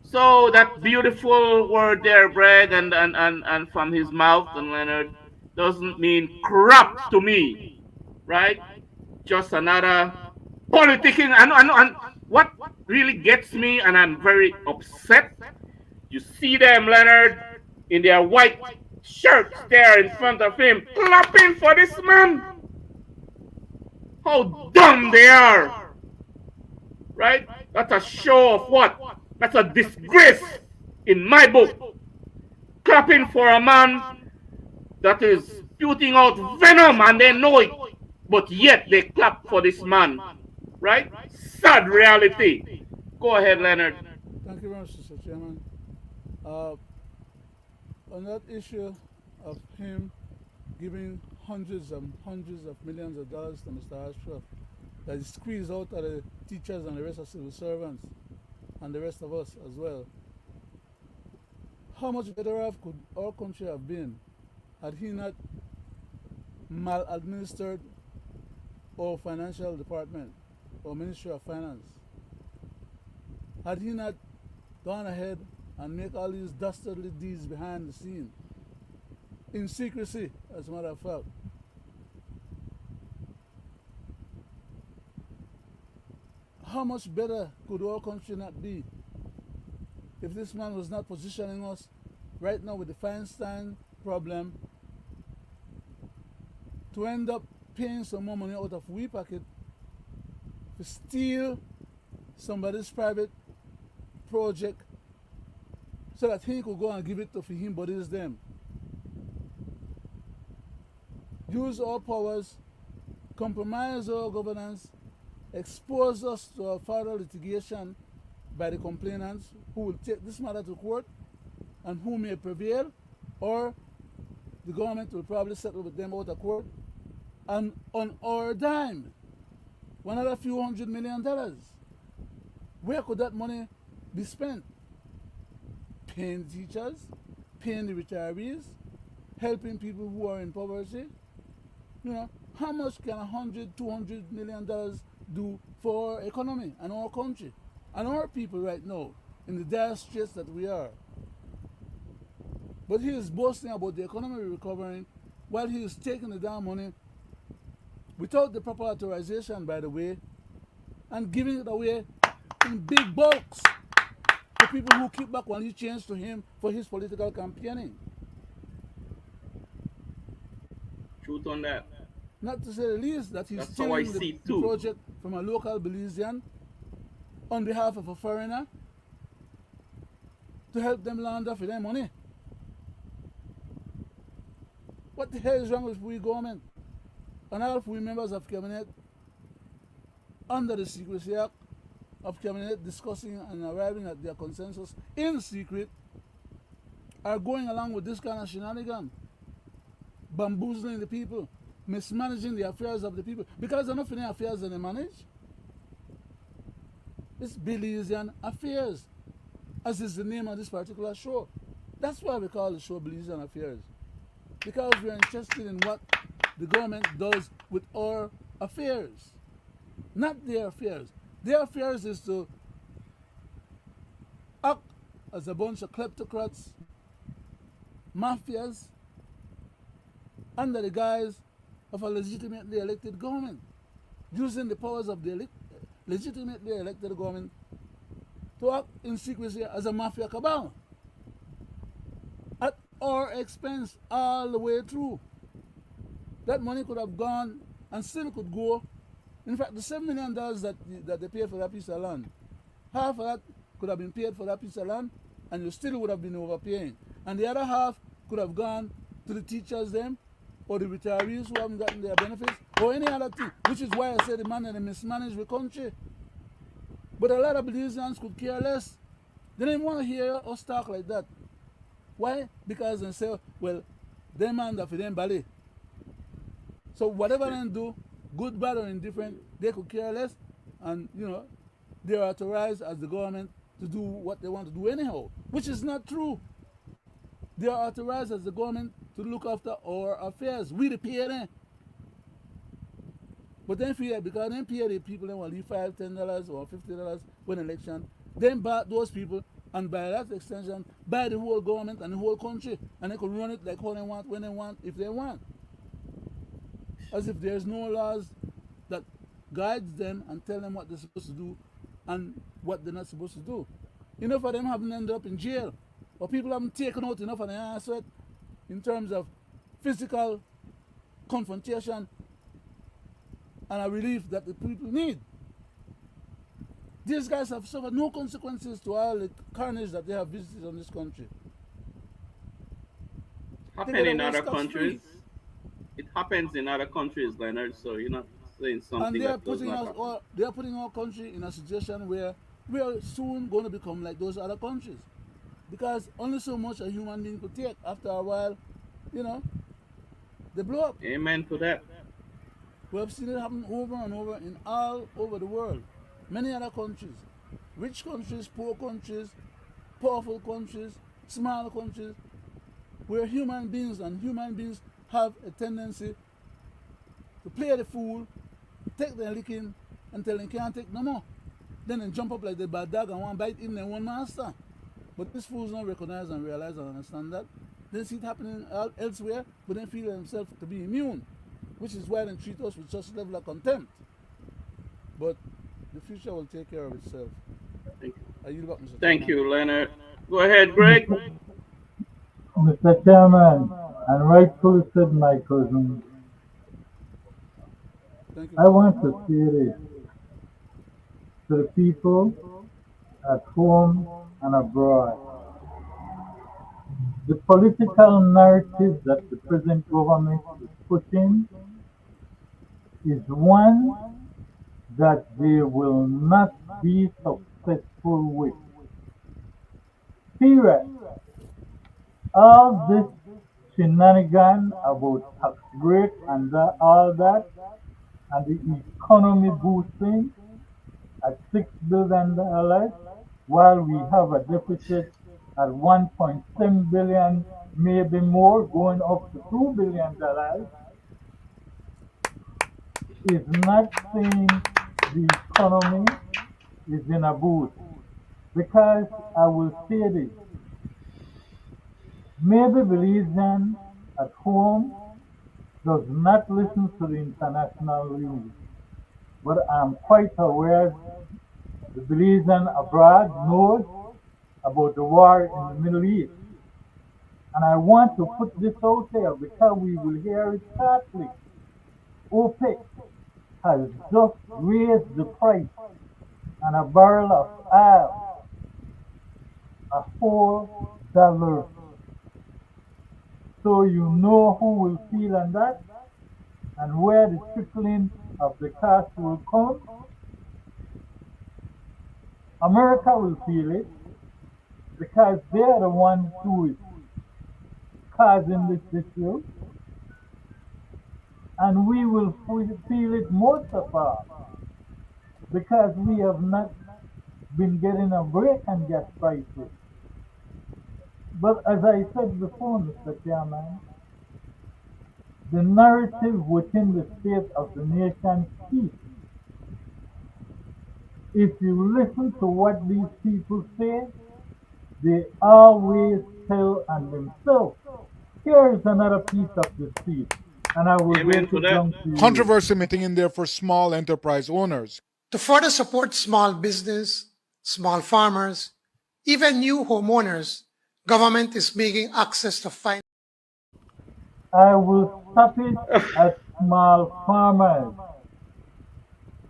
So that beautiful word there, Greg, and from his mouth and Leonard, doesn't mean corrupt to me, right? Just another politicking. And what really gets me, and I'm very upset, you see them, Leonard, in their white shirts there in front of him, clapping for this man. How dumb they are, right? That's a show of what? That's a disgrace in my book. Clapping for a man that is spewing out venom and they know it, but yet they clap for this man, right? Sad reality. Go ahead, Leonard. Thank you very much, Mr. Chairman. Uh, on that issue of him giving hundreds and hundreds of millions of dollars to Mr. Ashcroft, that he squeezed out of the teachers and the rest of civil servants and the rest of us as well. How much better off could our country have been had he not maladministered our financial department or Ministry of Finance? Had he not gone ahead and make all these dastardly deeds behind the scene, in secrecy, as a matter of fact. How much better could our country not be if this man was not positioning us right now with the Feinstein problem to end up paying some more money out of we pocket to steal somebody's private project so that he could go and give it to for him buddies them. Use our powers, compromise our governance, expose us to a further litigation by the complainants who will take this matter to court and who may prevail, or the government will probably settle with them out of court, and on our dime, another few $100 million. Where could that money be spent? Paying teachers, paying the retirees, helping people who are in poverty. You know, how much can $100–200 million do for our economy and our country and our people right now in the dire straits that we are? But he is boasting about the economy recovering while he is taking the damn money without the proper authorization, by the way, and giving it away in big bulks to people who keep back when he changed to him for his political campaigning. Truth on that. Not to say the least that he's That's how I stealing see the it too. project from a local Belizean on behalf of a foreigner to help them launder for their money. What the hell is wrong with we government? And all of we members of cabinet, under the Secrecy Act of cabinet, discussing and arriving at their consensus in secret, are going along with this kind of shenanigan, bamboozling the people, mismanaging the affairs of the people, because they're not in affairs that they manage. It's Belizean affairs, as is the name of this particular show. That's why we call the show Belizean Affairs, because we're interested in what the government does with our affairs, not their affairs. Their affairs is to act as a bunch of kleptocrats, mafias, under the guise of a legitimately elected government, using the powers of the legitimately elected government to act in secrecy as a mafia cabal at our expense all the way through. That money could have gone and still could go. In fact, the $7 million that they paid for that piece of land, half of that could have been paid for that piece of land, and you still would have been overpaying. And the other half could have gone to the teachers them, or the retirees who haven't gotten their benefits, or any other thing, which is why I said the man and they mismanage the country. But a lot of Belizeans could care less. They don't even want to hear us talk like that. Why? Because they say, well, them man that for them ballet. So whatever they do, good, bad, or indifferent, they could care less, and you know, they're authorized as the government to do what they want to do anyhow, which is not true. They are authorized as the government to look after our affairs. We the pay them. But then because then pay the people then will leave $5, $10 or $50 when election, then buy those people, and by that extension buy the whole government and the whole country, and they could run it like how they want, when they want, if they want. As if there's no laws that guides them and tell them what they're supposed to do and what they're not supposed to do. Enough of them haven't ended up in jail, or people haven't taken out enough of their asset in terms of physical confrontation and a relief that the people need. These guys have suffered no consequences to all the carnage that they have visited on this country. Happen in other countries. It happens in other countries, Leonard. So you're not saying something And they are that does putting not us, happen. or they are putting our country in a situation where we are soon going to become like those other countries, because only so much a human being could take. After a while, you know, they blow up. Amen to that. We have seen it happen over and over in all over the world. Many other countries, rich countries, poor countries, powerful countries, small countries, where human beings have a tendency to play the fool, take their licking until they can't take no more. Then they jump up like the bad dog and one bite in their one master. But these fools don't recognize and realize and understand that. They see it happening elsewhere, but they feel themselves to be immune, which is why they treat us with such level of contempt. But the future will take care of itself. Thank you. I yield back, Mr. Thank Chairman. you, Leonard. Go ahead, Greg. Mr. Chairman, and rightfully said my cousin, Thank you, I Mr. want to Chairman. say this to the people at home and abroad. The political narrative that the present government is pushing is one that they will not be successful with. Period. All this shenanigan about tax break and all that, and the economy boosting at $6 billion, while we have a deficit at 1.7 billion, maybe more, going up to $2 billion, is not saying the economy is in a boost. Because I will say this, maybe Belizean at home does not listen to the international news, but I'm quite aware the Belizean abroad knows about the war in the Middle East. And I want to put this out there because we will hear it shortly. OPEC has just raised the price on a barrel of oil $4. So you know who will feel on that and where the trickling of the cost will come. America will feel it because they are the ones who is causing this issue, and we will feel it most of all because we have not been getting a break on gas prices. But as I said before, Mr. Chairman, the narrative within the state of the nation speaks. If you listen to what these people say, they always tell on themselves. Here is another piece of the speech, and I will Amen break for it that. down to you. Controversy meeting in there for small enterprise owners. To further support small business, small farmers, even new homeowners, government is making access to finance. I will stop it at small farmers.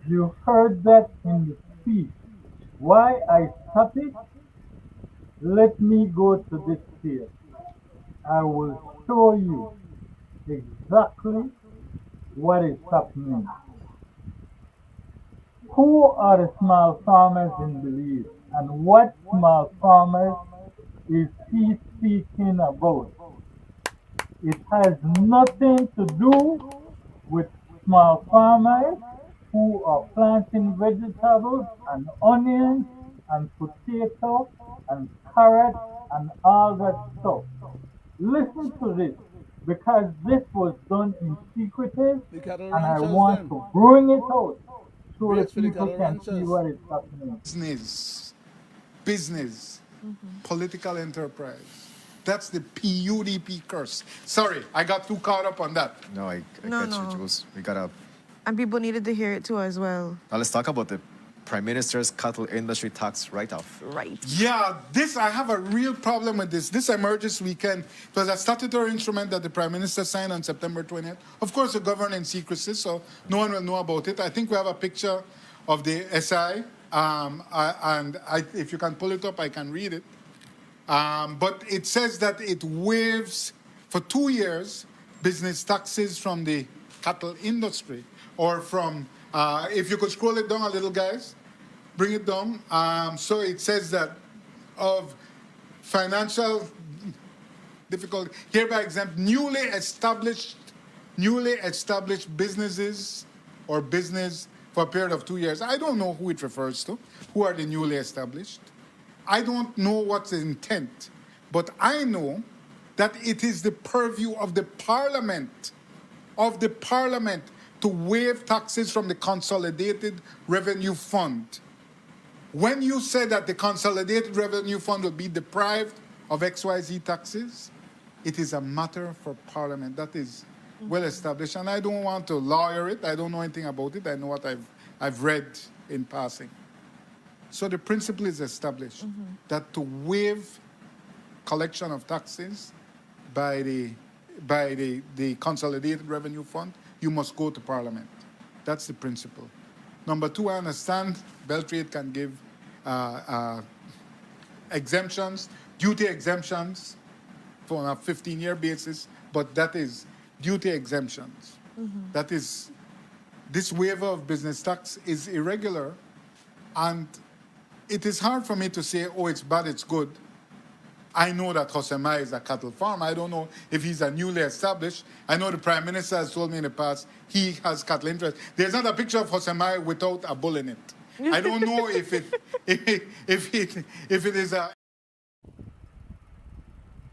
You heard that in the speech. Why I stop it? Let me go to this here. I will show you exactly what is happening. Who are the small farmers in Belize, and what small farmers is he speaking about? It has nothing to do with small farmers who are planting vegetables and onions and potato and carrots and all that stuff. Listen to this, because this was done in secretive, The cattle and I ranchers, want then. to bring it out so the Rates for the people cattle can see ranchers. what is happening. Business, political enterprise. That's the PUDP curse. Sorry, I got too caught up on that. No, I No, get you, no. Jules. We gotta. And people needed to hear it too as well. Now let's talk about the Prime Minister's cattle industry tax write-off. Right. Yeah, I have a real problem with this. This emerges weekend. It was a statutory instrument that the Prime Minister signed on September 20th. Of course, it's governed in secrecy, so no one will know about it. I think we have a picture of the SI, if you can pull it up, I can read it. But it says that it waives for 2 years business taxes from the cattle industry, or from, if you could scroll it down a little, guys, bring it down. So it says that of financial difficulty, hereby exempt newly established businesses or business for a period of 2 years. I don't know who it refers to. Who are the newly established? I don't know what's the intent, but I know that it is the purview of the parliament, to waive taxes from the Consolidated Revenue Fund. When you say that the Consolidated Revenue Fund will be deprived of XYZ taxes, it is a matter for Parliament. That is well established. And I don't want to lawyer it. I don't know anything about it. I know what I've read in passing. So the principle is established that to waive collection of taxes by the Consolidated Revenue Fund, you must go to Parliament. That's the principle. Number two, I understand Beltrade can give exemptions, duty exemptions for a 15-year basis, but that is duty exemptions. That is, this waiver of business tax is irregular, and it is hard for me to say, oh, it's bad, it's good. I know that Hosemai is a cattle farm. I don't know if he's a newly established. I know the Prime Minister has told me in the past he has cattle interests. There's not a picture of Hosemai without a bull in it. I don't know if it is a...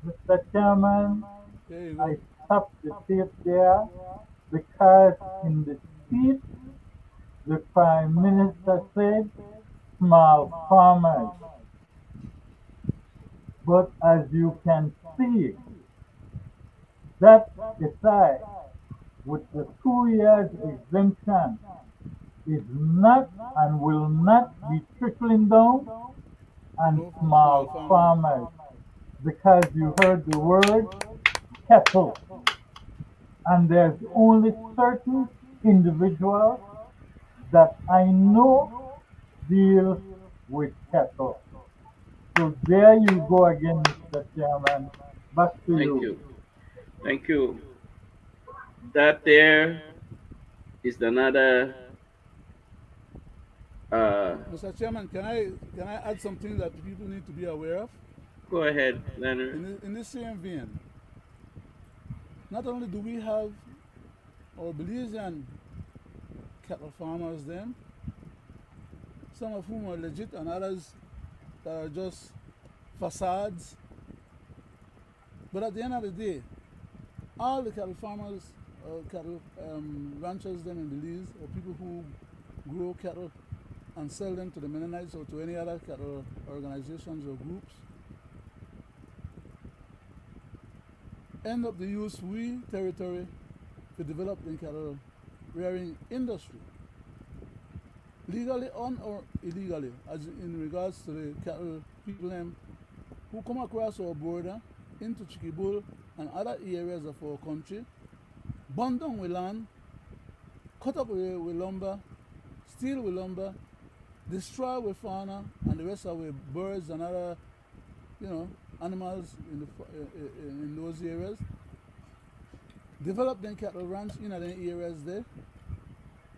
Mr. Chairman, There you go. I stopped the tape there because in the speech, the Prime Minister said small farmers. But as you can see, that aside, with the 2 years exemption, is not and will not be trickling down on small farmers, because you heard the word cattle, and there's only certain individuals that I know deal with cattle. So there you go again, Mr. Chairman. Back to you. Thank you. That there is another. Mr. Chairman, can I add something that people need to be aware of? Go ahead, Leonard. In this same vein, not only do we have our Belizean cattle farmers then, some of whom are legit and others that are just facades. But at the end of the day, all the cattle farmers, cattle ranchers then in Belize, or people who grow cattle and sell them to the Mennonites or to any other cattle organizations or groups, end up to use we territory to develop the cattle rearing industry, legally on or illegally, as in regards to the cattle people who come across our border into Chiquibull and other areas of our country, burn down with land, cut up with lumber, steal with lumber, destroy with fauna and the rest of with birds and other, animals in those areas, develop them cattle ranch in other areas there,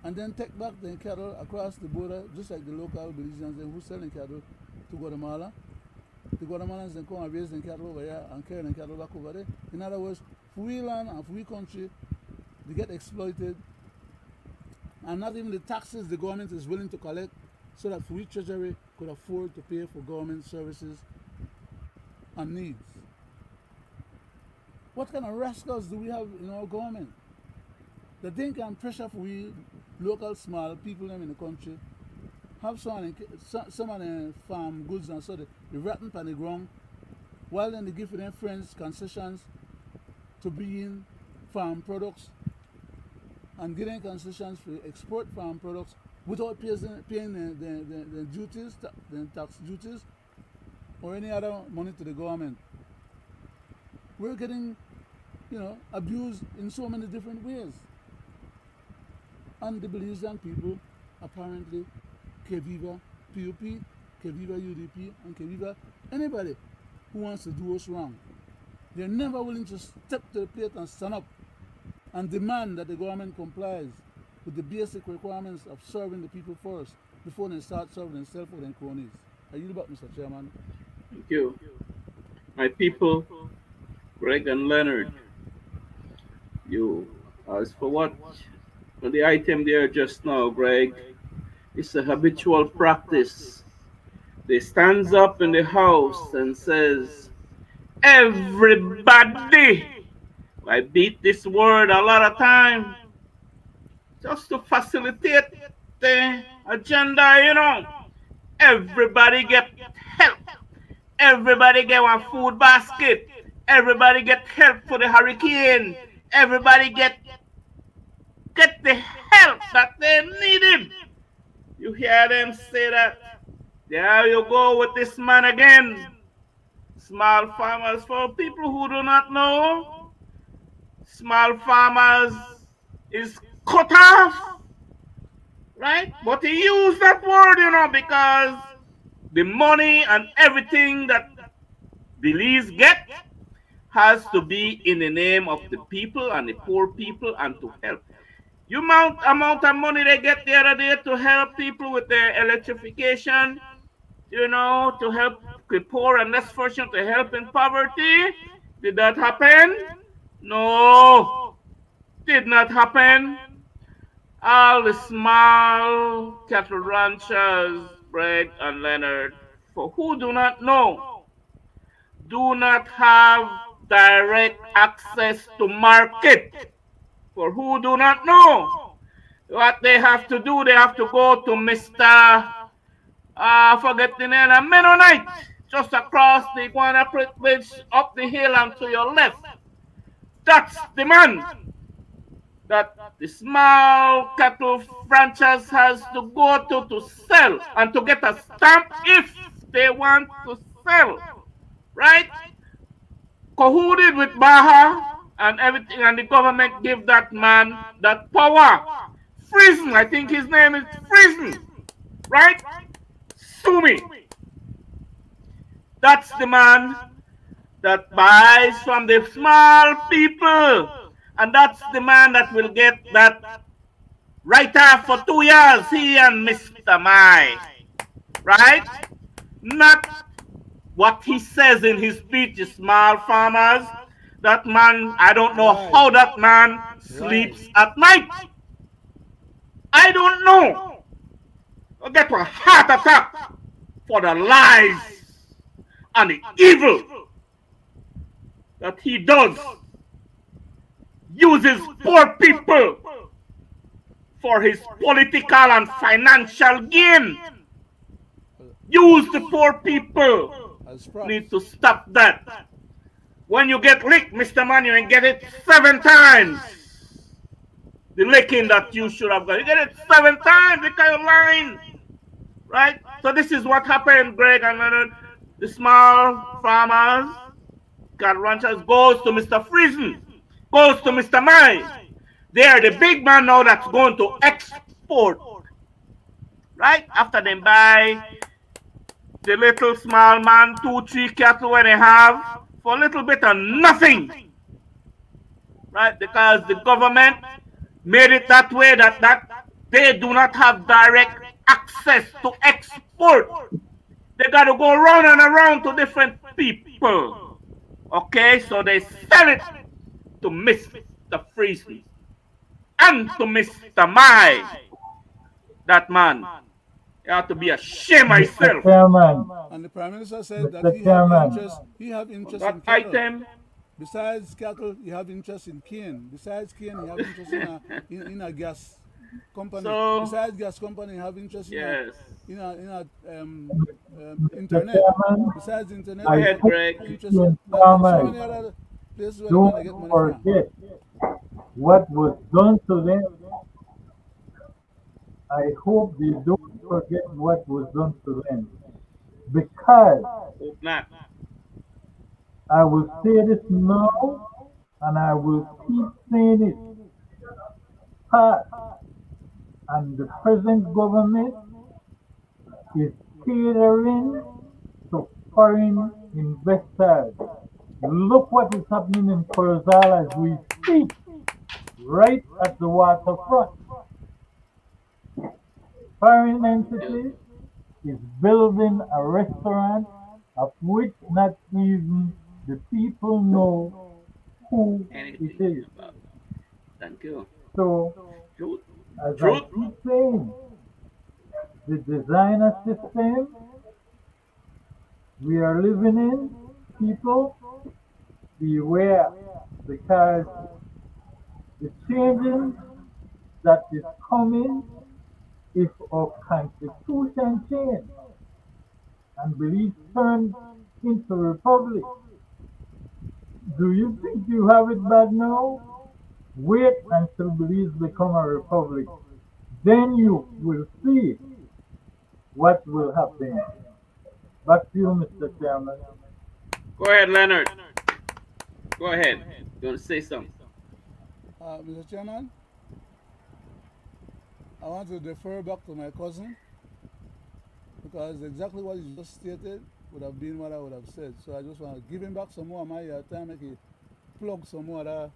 and then take back the cattle across the border, just like the local Belizeans who sell the cattle to Guatemala. The Guatemalans then come and raise the cattle over here and carry the cattle back over there. In other words, free land and free country, they get exploited, and not even the taxes the government is willing to collect so that free treasury could afford to pay for government services and needs. What kind of rascals do we have in our government that they can pressure for we local small people in the country, have some of the farm goods and so they rotten on the ground, while then they give their friends concessions to bring in farm products and getting concessions for export farm products without paying the duties, the tax duties, or any other money to the government. We're getting, abused in so many different ways. And the Belizean people, apparently, Keviva PUP, Keviva UDP, and Keviva anybody who wants to do us wrong, they're never willing to step to the plate and stand up and demand that the government complies with the basic requirements of serving the people first before they start serving themselves or their cronies. I yield back, Mr. Chairman. Thank you. My people, Greg and Leonard, as for what the item there just now, Greg, it's a habitual practice. They stands up in the house and says, everybody. I beat this word a lot of time just to facilitate the agenda, Everybody get help. Everybody get one food basket. Everybody get help for the hurricane. Everybody get the help that they needed. You hear them say that? There you go with this man again. Small farmers, for people who do not know, small farmers is cut off, right? But he used that word, because the money and everything that Belize get has to be in the name of the people and the poor people and to help. You amount of money they get the other day to help people with their electrification, to help the poor and less fortunate, to help in poverty. Did that happen? No, did not happen. All the small cattle ranchers, Greg and Leonard, for who do not know, do not have direct access to market. For who do not know, what they have to do, they have to go to Mr. Forget the name, a Mennonite, just across the Iguana Bridge, up the hill and to your left. That's the man that the small cattle franchise has to go to sell and to get a stamp if they want to sell, right? Colluded with Baha and everything, and the government give that man that power. Friesen, I think his name is Friesen, right? Sue me. That's the man that buys from the small people. And that's the man that will get that right after for 2 years, he and Mr. Mai. Right? Not what he says in his speech, small farmers. That man, I don't know how that man sleeps at night. I don't know. I'll get a heart attack for the lies and the evil that he does. Uses poor people for his political and financial gain. Use the poor people. Need to stop that. When you get licked, Mr. Man, you get it 7 times. The licking that you should have got. You get it 7 times because you're lying. Right? So this is what happened, Greg and Leonard. The small farmers, cat ranchers, goes to Mr. Friesen, goes to Mr. Mai. They are the big man now that's going to export. Right? After they buy the little small man 2-3 cattle where they have for a little bit of nothing. Right? Because the government made it that way that they do not have direct access to export. They got to go around and around to different people. Okay, so they sell it to Mr. Friesen and to Mr. Mai. That man, you have to be ashamed of yourself. And the Prime Minister said that he have interest that in cattle. item. Besides cattle, he have interest in cane. Besides cane, he have interest in a gas company. So, besides gas company, he have interest yes. in a internet. Besides internet, Go ahead, Greg. interest in so many other places where they Don't get money forget what was done to them. I hope they don't forget what was done to them. Because Hope not. I will say this now, and I will keep saying it. Past and the present government is catering to foreign investors. Look what is happening in Corozal as we speak, right at the waterfront. Foreign entity is building a restaurant of which not even the people know who it is. Thank you. So, Truth. as I keep saying, the designer system we are living in, people, beware, because the changes that is coming, if our constitution change, and Belize turned into a republic. Do you think you have it bad now? Wait until Belize become a republic. Then you will see what will happen. Back to you, Mr. Chairman. Go ahead, Leonard. Go ahead. You want to say something? Mr. Chairman, I want to defer back to my cousin because exactly what he just stated would have been what I would have said. So I just want to give him back some more of my time, make it plug some more of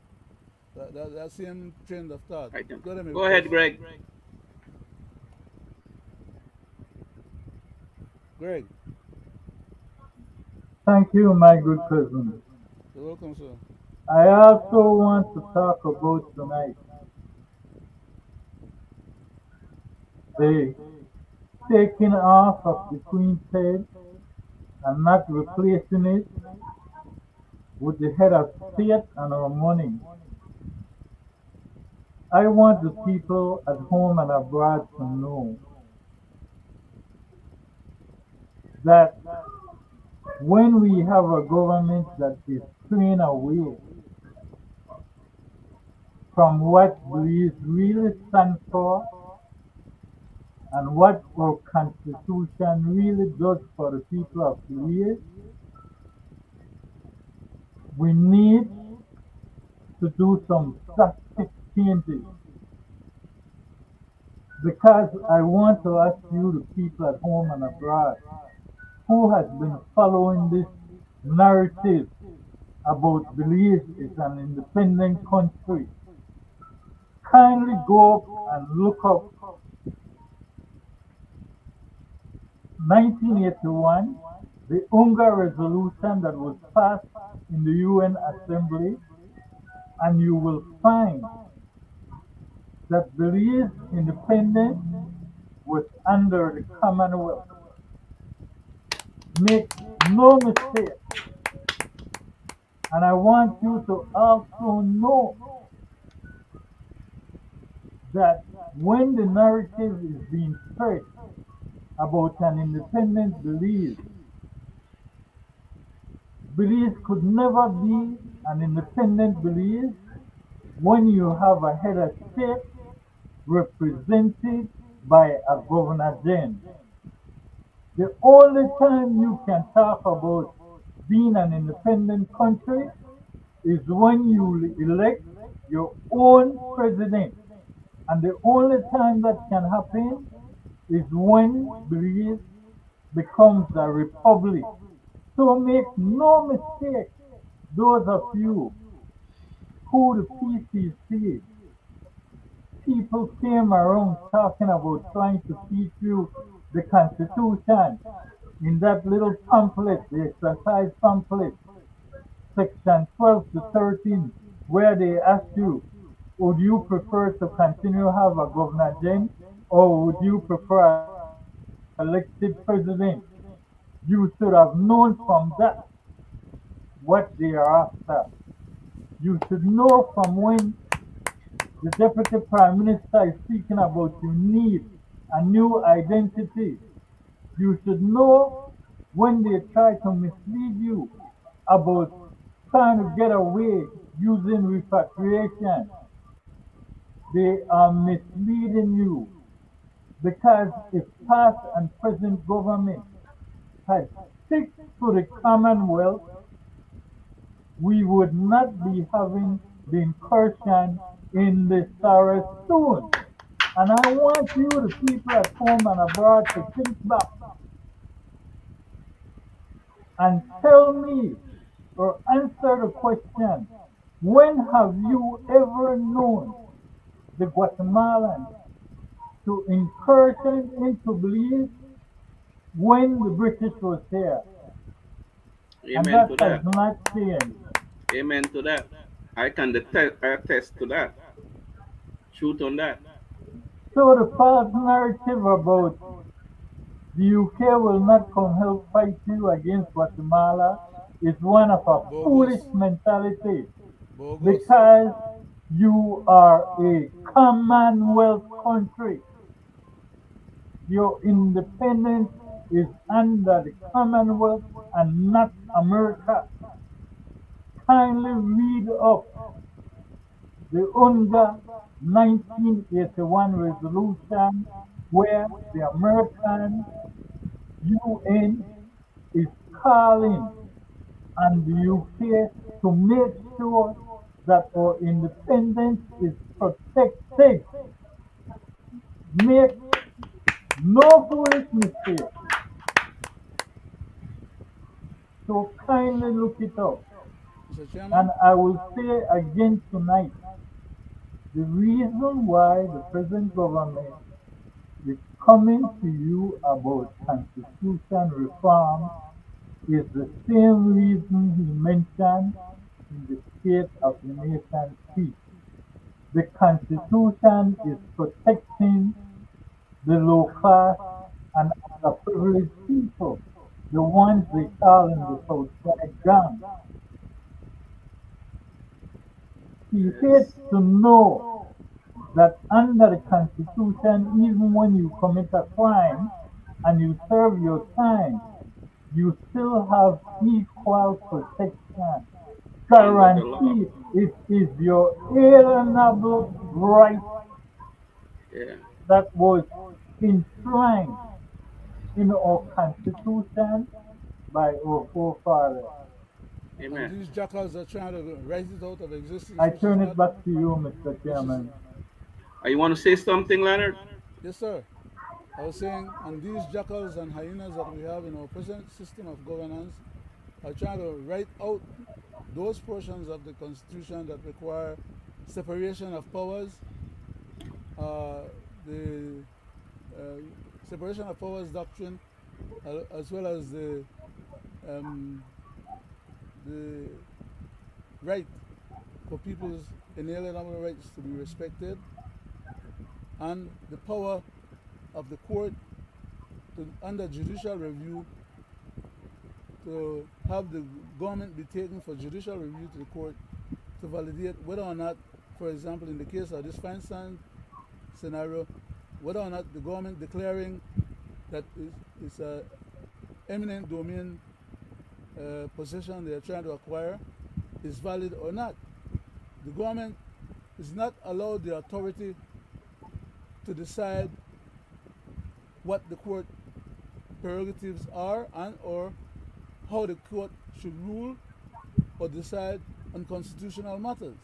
that same train of thought. Right. Go ahead, Go ahead, cousin. Greg. Greg, Thank you, my good cousin. you're welcome, sir. I also want to talk about tonight the taking off of the Queen's head and not replacing it with the head of state and our money. I want the people at home and abroad to know that when we have a government that is straying away from what Belize really stands for and what our constitution really does for the people of Belize, we need to do some drastic changes. Because I want to ask you, the people at home and abroad, who has been following this narrative about Belize is an independent country, kindly go up and look up 1981, the UNGA resolution that was passed in the UN Assembly, and you will find that Belize independence was under the Commonwealth. Make no mistake. And I want you to also know that when the narrative is being spread about an independent Belize, Belize could never be an independent Belize when you have a head of state represented by a governor general. The only time you can talk about being an independent country is when you elect your own president. And the only time that can happen is when Belize becomes a republic. So make no mistake, those of you who the PCC people came around talking about trying to teach you the Constitution in that little pamphlet, the exercise pamphlet, section 12 to 13, where they ask you, would you prefer to continue to have a governor general or would you prefer elected president? You should have known from that what they are after. You should know from when the Deputy Prime Minister is speaking about you need a new identity. You should know when they try to mislead you about trying to get away using repatriation. They are misleading you because if past and present government had stick to the Commonwealth, we would not be having the incursion in the Sarassoon. And I want you, the people at home and abroad, to think back and tell me or answer the question, when have you ever known the Guatemalans to incursion into Belize when the British was here? And Amen to that has that. not changed. Amen to that. I can attest to that. Truth on that. So the false narrative about the UK will not come help fight you against Guatemala is one of a Bogus. foolish mentality Bogus. because you are a Commonwealth country. Your independence is under the Commonwealth and not America. Kindly read up the UNGA 1981 resolution where the American UN is calling on the UK to make sure that our independence is protected. Make no foolish mistake. So kindly look it up. Mr. Chairman, And I will say again tonight, the reason why the present government is coming to you about constitution reform is the same reason he mentioned in the State of the Nation speech. The Constitution is protecting the low class and underprivileged people, the ones they call in the Southside gang. He hates to know that under the Constitution, even when you commit a crime and you serve your time, you still have equal protection. Guaranteed, it is your alienable right Yeah. that was enshrined in our Constitution by our forefathers. and Amen. these jackals are trying to write it out of existence, I which is turn not. it back to you, Mr. Which is, Chairman. You want to say something, Leonard? yes, sir. I was saying, and these jackals and hyenas that we have in our present system of governance are trying to write out those portions of the Constitution that require separation of powers, the separation of powers doctrine, as well as the right for people's inalienable rights to be respected, and the power of the court to, under judicial review, to have the government be taken for judicial review to the court to validate whether or not, for example, in the case of this Feinstein scenario, whether or not the government declaring that it's a eminent domain possession they are trying to acquire is valid or not. The government is not allowed the authority to decide what the court prerogatives are and or how the court should rule or decide on constitutional matters.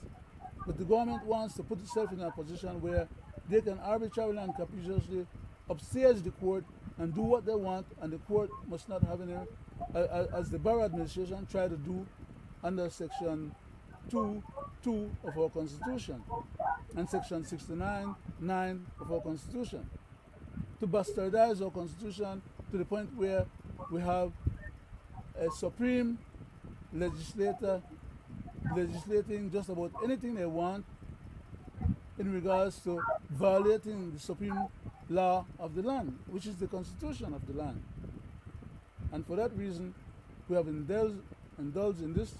But the government wants to put itself in a position where they can arbitrarily and capriciously upstage the court and do what they want, and the court must not have any, as the Barrow administration tried to do under Section 2.2 of our Constitution and Section 69.9 of our Constitution, to bastardize our Constitution to the point where we have a supreme legislator legislating just about anything they want in regards to violating the supreme law of the land, which is the Constitution of the land. And for that reason, we have indulged in this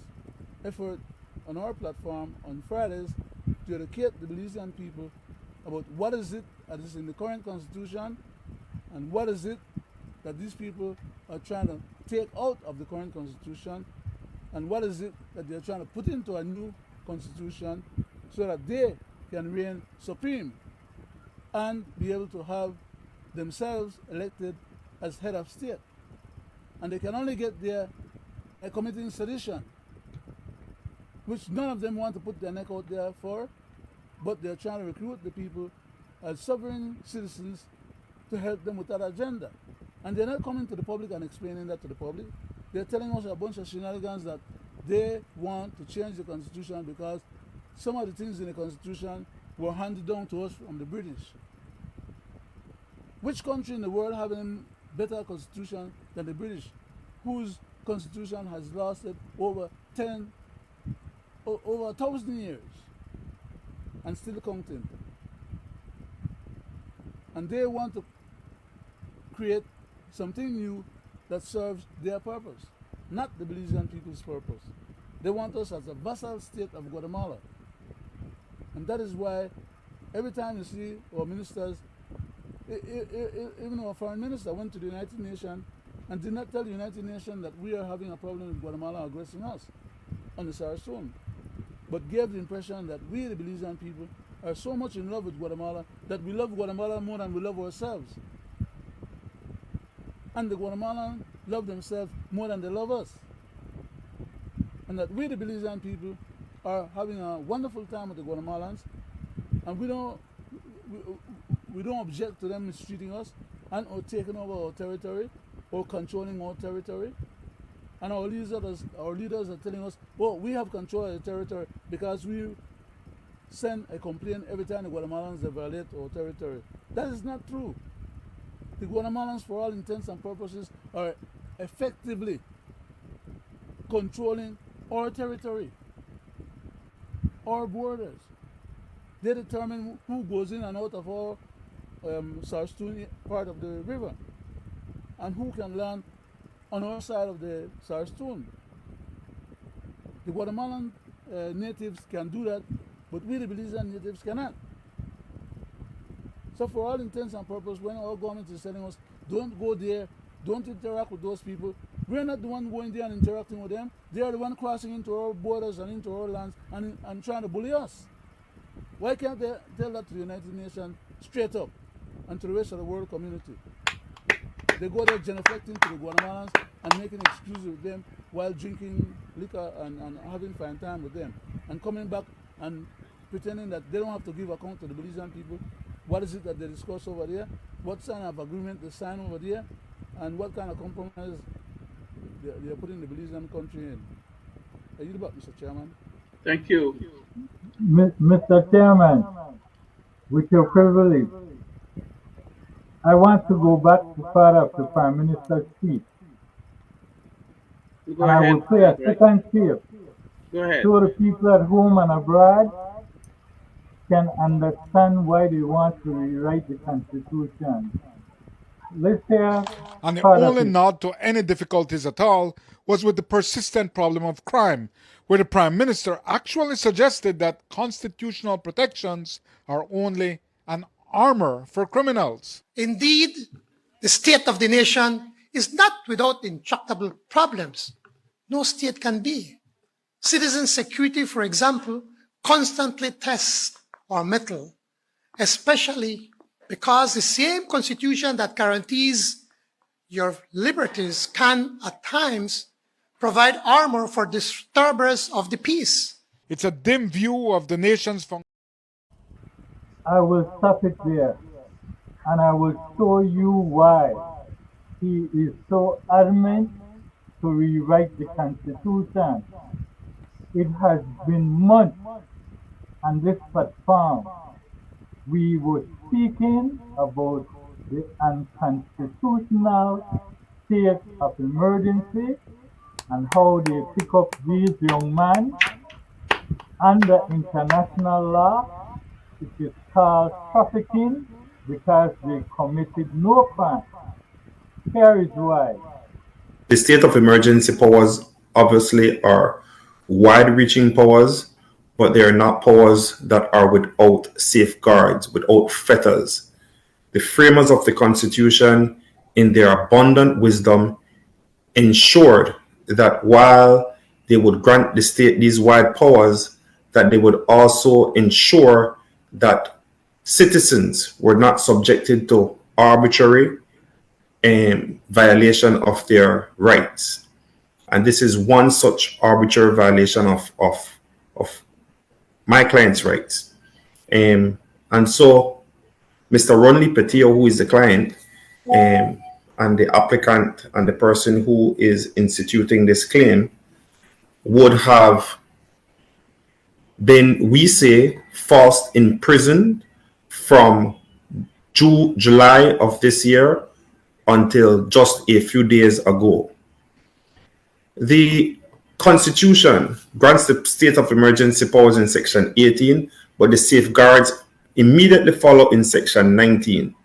effort on our platform on Fridays to educate the Belizean people about what is it that is in the current Constitution and what is it that these people are trying to take out of the current Constitution, and what is it that they're trying to put into a new Constitution so that they can reign supreme and be able to have themselves elected as head of state. And they can only get there by committing sedition, which none of them want to put their neck out there for, but they're trying to recruit the people as sovereign citizens to help them with that agenda. And they're not coming to the public and explaining that to the public. They're telling us a bunch of shenanigans that they want to change the Constitution because some of the things in the Constitution were handed down to us from the British. Which country in the world have a better Constitution than the British, whose Constitution has lasted over 1,000 years and still counting? And they want to create something new that serves their purpose, not the Belizean people's purpose. They want us as a vassal state of Guatemala. And that is why every time you see our ministers Even our foreign minister went to the United Nations and did not tell the United Nations that we are having a problem with Guatemala aggressing us on the South Zone, but gave the impression that we, the Belizean people, are so much in love with Guatemala that we love Guatemala more than we love ourselves. And the Guatemalans love themselves more than they love us. And that we, the Belizean people, are having a wonderful time with the Guatemalans, and we don't object to them mistreating us and or taking over our territory or controlling our territory. And our leaders are telling us, oh, we have control of the territory because we send a complaint every time the Guatemalans violate our territory. That is not true. The Guatemalans, for all intents and purposes, are effectively controlling our territory, our borders. They determine who goes in and out of our Sarstoon part of the river and who can land on our side of the Sarstoon. The Guatemalan natives can do that, but we, the Belizean natives, cannot. So for all intents and purposes, when our government is telling us, don't go there, don't interact with those people, we're not the one going there and interacting with them. They are the one crossing into our borders and into our lands and trying to bully us. Why can't they tell that to the United Nations straight up and to the rest of the world community? They go there genuflecting to the Guatemalans and making excuses with them while drinking liquor and having fine time with them, and coming back and pretending that they don't have to give account to the Belizean people. What is it that they discuss over there? What kind of agreement they sign over there? And what kind of compromise they are putting the Belizean country in? I yield back, Mr. Chairman. Thank you. Mr. Chairman, with your privilege, I want to go back to part of the Prime Minister's speech. Go and ahead. I will play a second clip Go ahead. so the people at home and abroad can understand why they want to rewrite the Constitution. Let's hear And the part of only it. nod to any difficulties at all was with the persistent problem of crime, where the Prime Minister actually suggested that constitutional protections are only an armor for criminals. Indeed, the state of the nation is not without intractable problems. No state can be. Citizen security, for example, constantly tests our mettle, especially because the same constitution that guarantees your liberties can, at times, provide armor for disturbers of the peace. It's a dim view of the nation's function. I will stop it there, and I will show you why he is so adamant to rewrite the Constitution. It has been months on this platform. We were speaking about the unconstitutional state of emergency and how they pick up these young men under international law. It is called trafficking because they committed no crime. Here is why. The state of emergency powers obviously are wide-reaching powers, but they are not powers that are without safeguards, without fetters. The framers of the Constitution, in their abundant wisdom, ensured that while they would grant the state these wide powers, that they would also ensure that citizens were not subjected to arbitrary violation of their rights. And this is one such arbitrary violation of my client's rights. And so Mr. Ronley Petio, who is the client, and the applicant and the person who is instituting this claim would have been, we say, forced in prison from July of this year until just a few days ago. The Constitution grants the state of emergency powers in Section 18, but the safeguards immediately follow in Section 19.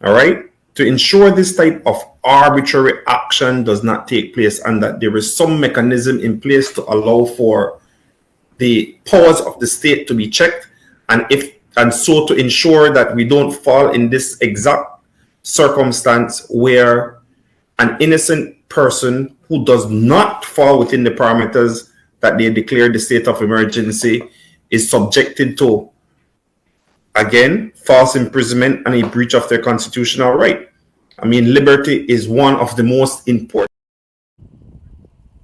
All right? To ensure this type of arbitrary action does not take place and that there is some mechanism in place to allow for the powers of the state to be checked, and so to ensure that we don't fall in this exact circumstance where an innocent person who does not fall within the parameters that they declared the state of emergency is subjected to, again, false imprisonment and a breach of their constitutional right. I mean, liberty is one of the most important.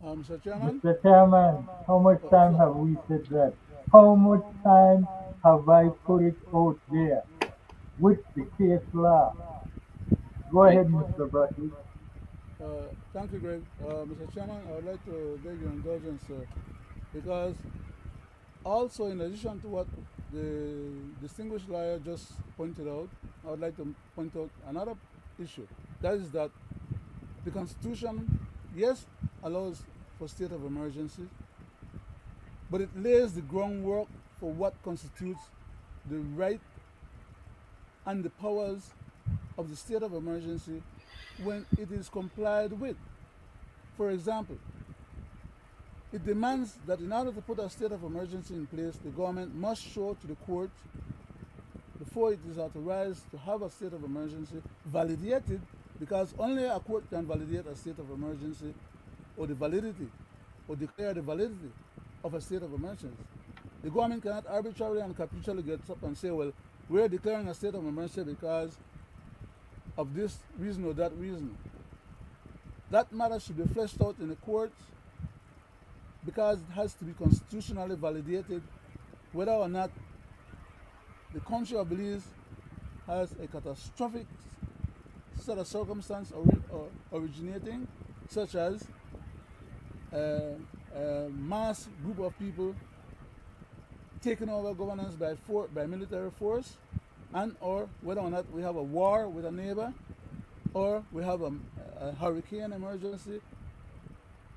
Mr. Chairman? Mr. Chairman, how much time have we said that? How much time have I put it out there with the case law? Go ahead, Mr. Brackett. Thank you, Greg. Mr. Chairman, I would like to beg your indulgence, because also, in addition to what the distinguished lawyer just pointed out, I would like to point out another issue. That is that the Constitution, yes, allows for state of emergency, but it lays the groundwork for what constitutes the right and the powers of the state of emergency when it is complied with. For example, it demands that in order to put a state of emergency in place, the government must show to the court before it is authorized to have a state of emergency validated, because only a court can validate a state of emergency or the validity or declare the validity of a state of emergency. The government cannot arbitrarily and capricially get up and say, well, we're declaring a state of emergency because of this reason or that reason. That matter should be fleshed out in the courts, because it has to be constitutionally validated whether or not the country of Belize has a catastrophic set of circumstances originating, such as a mass group of people taking over governance by military force, and or whether or not we have a war with a neighbor, or we have a hurricane emergency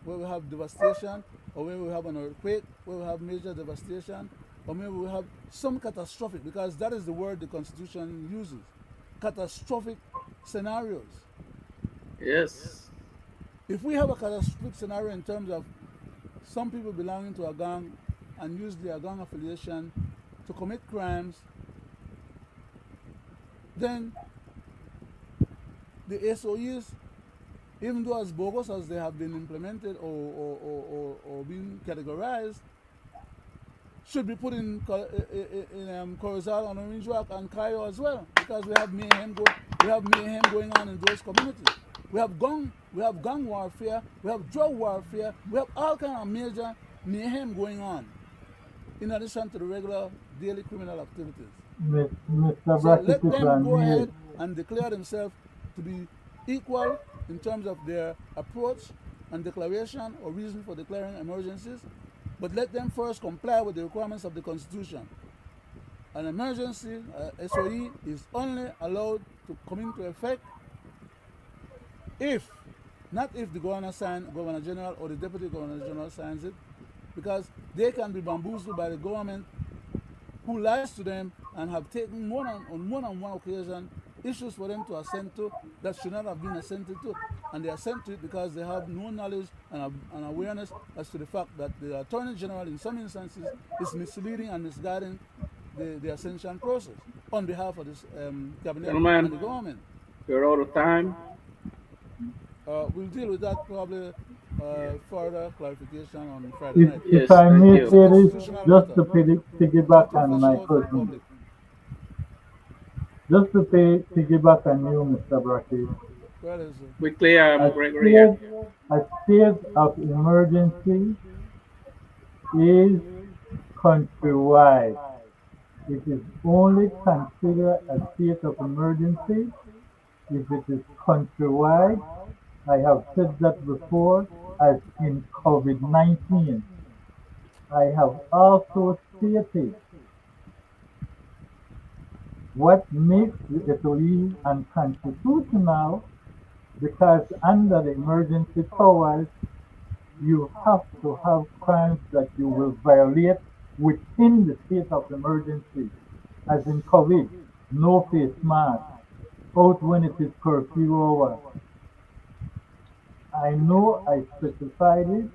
where we have devastation, or where we have an earthquake where we have major devastation, or maybe we have some catastrophic, because that is the word the Constitution uses, catastrophic scenarios. Yes. If we have a catastrophic scenario in terms of some people belonging to a gang and usually a gang affiliation to commit crimes, then the SOEs, even though as bogus as they have been implemented or being categorized, should be put in Corozal and Orange Rock and Cayo as well, because we have mayhem going on in those communities. We have gun warfare, we have drug warfare, we have all kind of major mayhem going on, in addition to the regular daily criminal activities. Mr. So let Brackett, them go ahead and declare themselves to be equal in terms of their approach and declaration or reason for declaring emergencies, but let them first comply with the requirements of the Constitution. An emergency, SOE, is only allowed to come into effect if, not if the Governor General or the Deputy Governor General signs it, because they can be bamboozled by the government, who lies to them and have taken on more than one occasion issues for them to assent to that should not have been assented to, and they assent to it because they have no knowledge and awareness as to the fact that the Attorney General in some instances is misleading and misguiding the ascension process on behalf of this cabinet and the government. We're out of time. We'll deal with that probably further clarification on Friday night. If I may say this, just to piggyback on my cousin. Just to piggyback on you, Mr. Brackett. Quickly, Gregory. A state of emergency is countrywide. It is only considered a state of emergency if it is countrywide. I have said that before, as in COVID-19. I have also stated what makes the SOE unconstitutional, because under the emergency powers, you have to have crimes that you will violate within the state of emergency, as in COVID, no face mask, out when it is curfew hour. I know I specified it,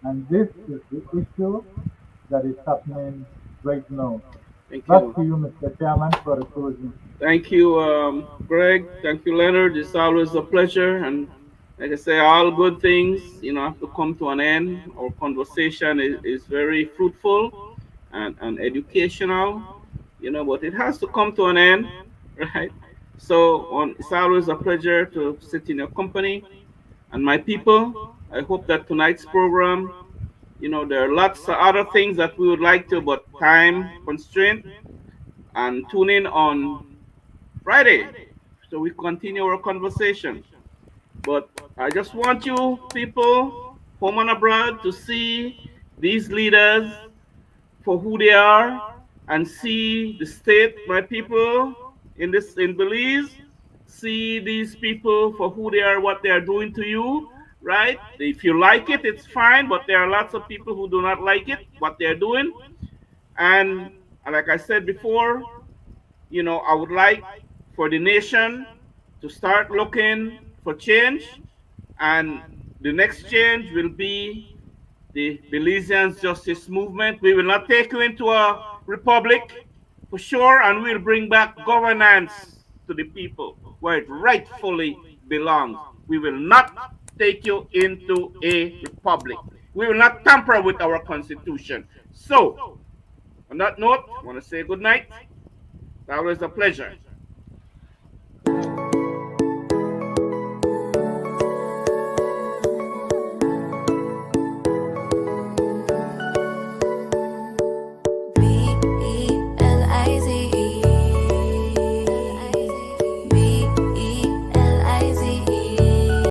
and this is the issue that is happening right now. Thank Back you. to you, Mr. Chairman, for the closing. Thank you, Greg. Thank you, Leonard. It's always a pleasure. And like I say, all good things, have to come to an end. Our conversation is very fruitful and educational, but it has to come to an end, right? So it's always a pleasure to sit in your company. And my people, I hope that tonight's program, there are lots of other things that we would like to, but time constraint, and tune in on Friday so we continue our conversation. But I just want you people, home and abroad, to see these leaders for who they are and see the state, my people, in Belize. See these people for who they are, what they are doing to you, right? If you like it, it's fine, but there are lots of people who do not like it, what they're doing. And like I said before, I would like for the nation to start looking for change, and the next change will be the Belizean justice movement. We will not take you into a republic for sure, and we'll bring back governance to the people where it rightfully belongs. We will not take you into a republic. We will not tamper with our constitution. So, on that note, I want to say good night. It's always a pleasure.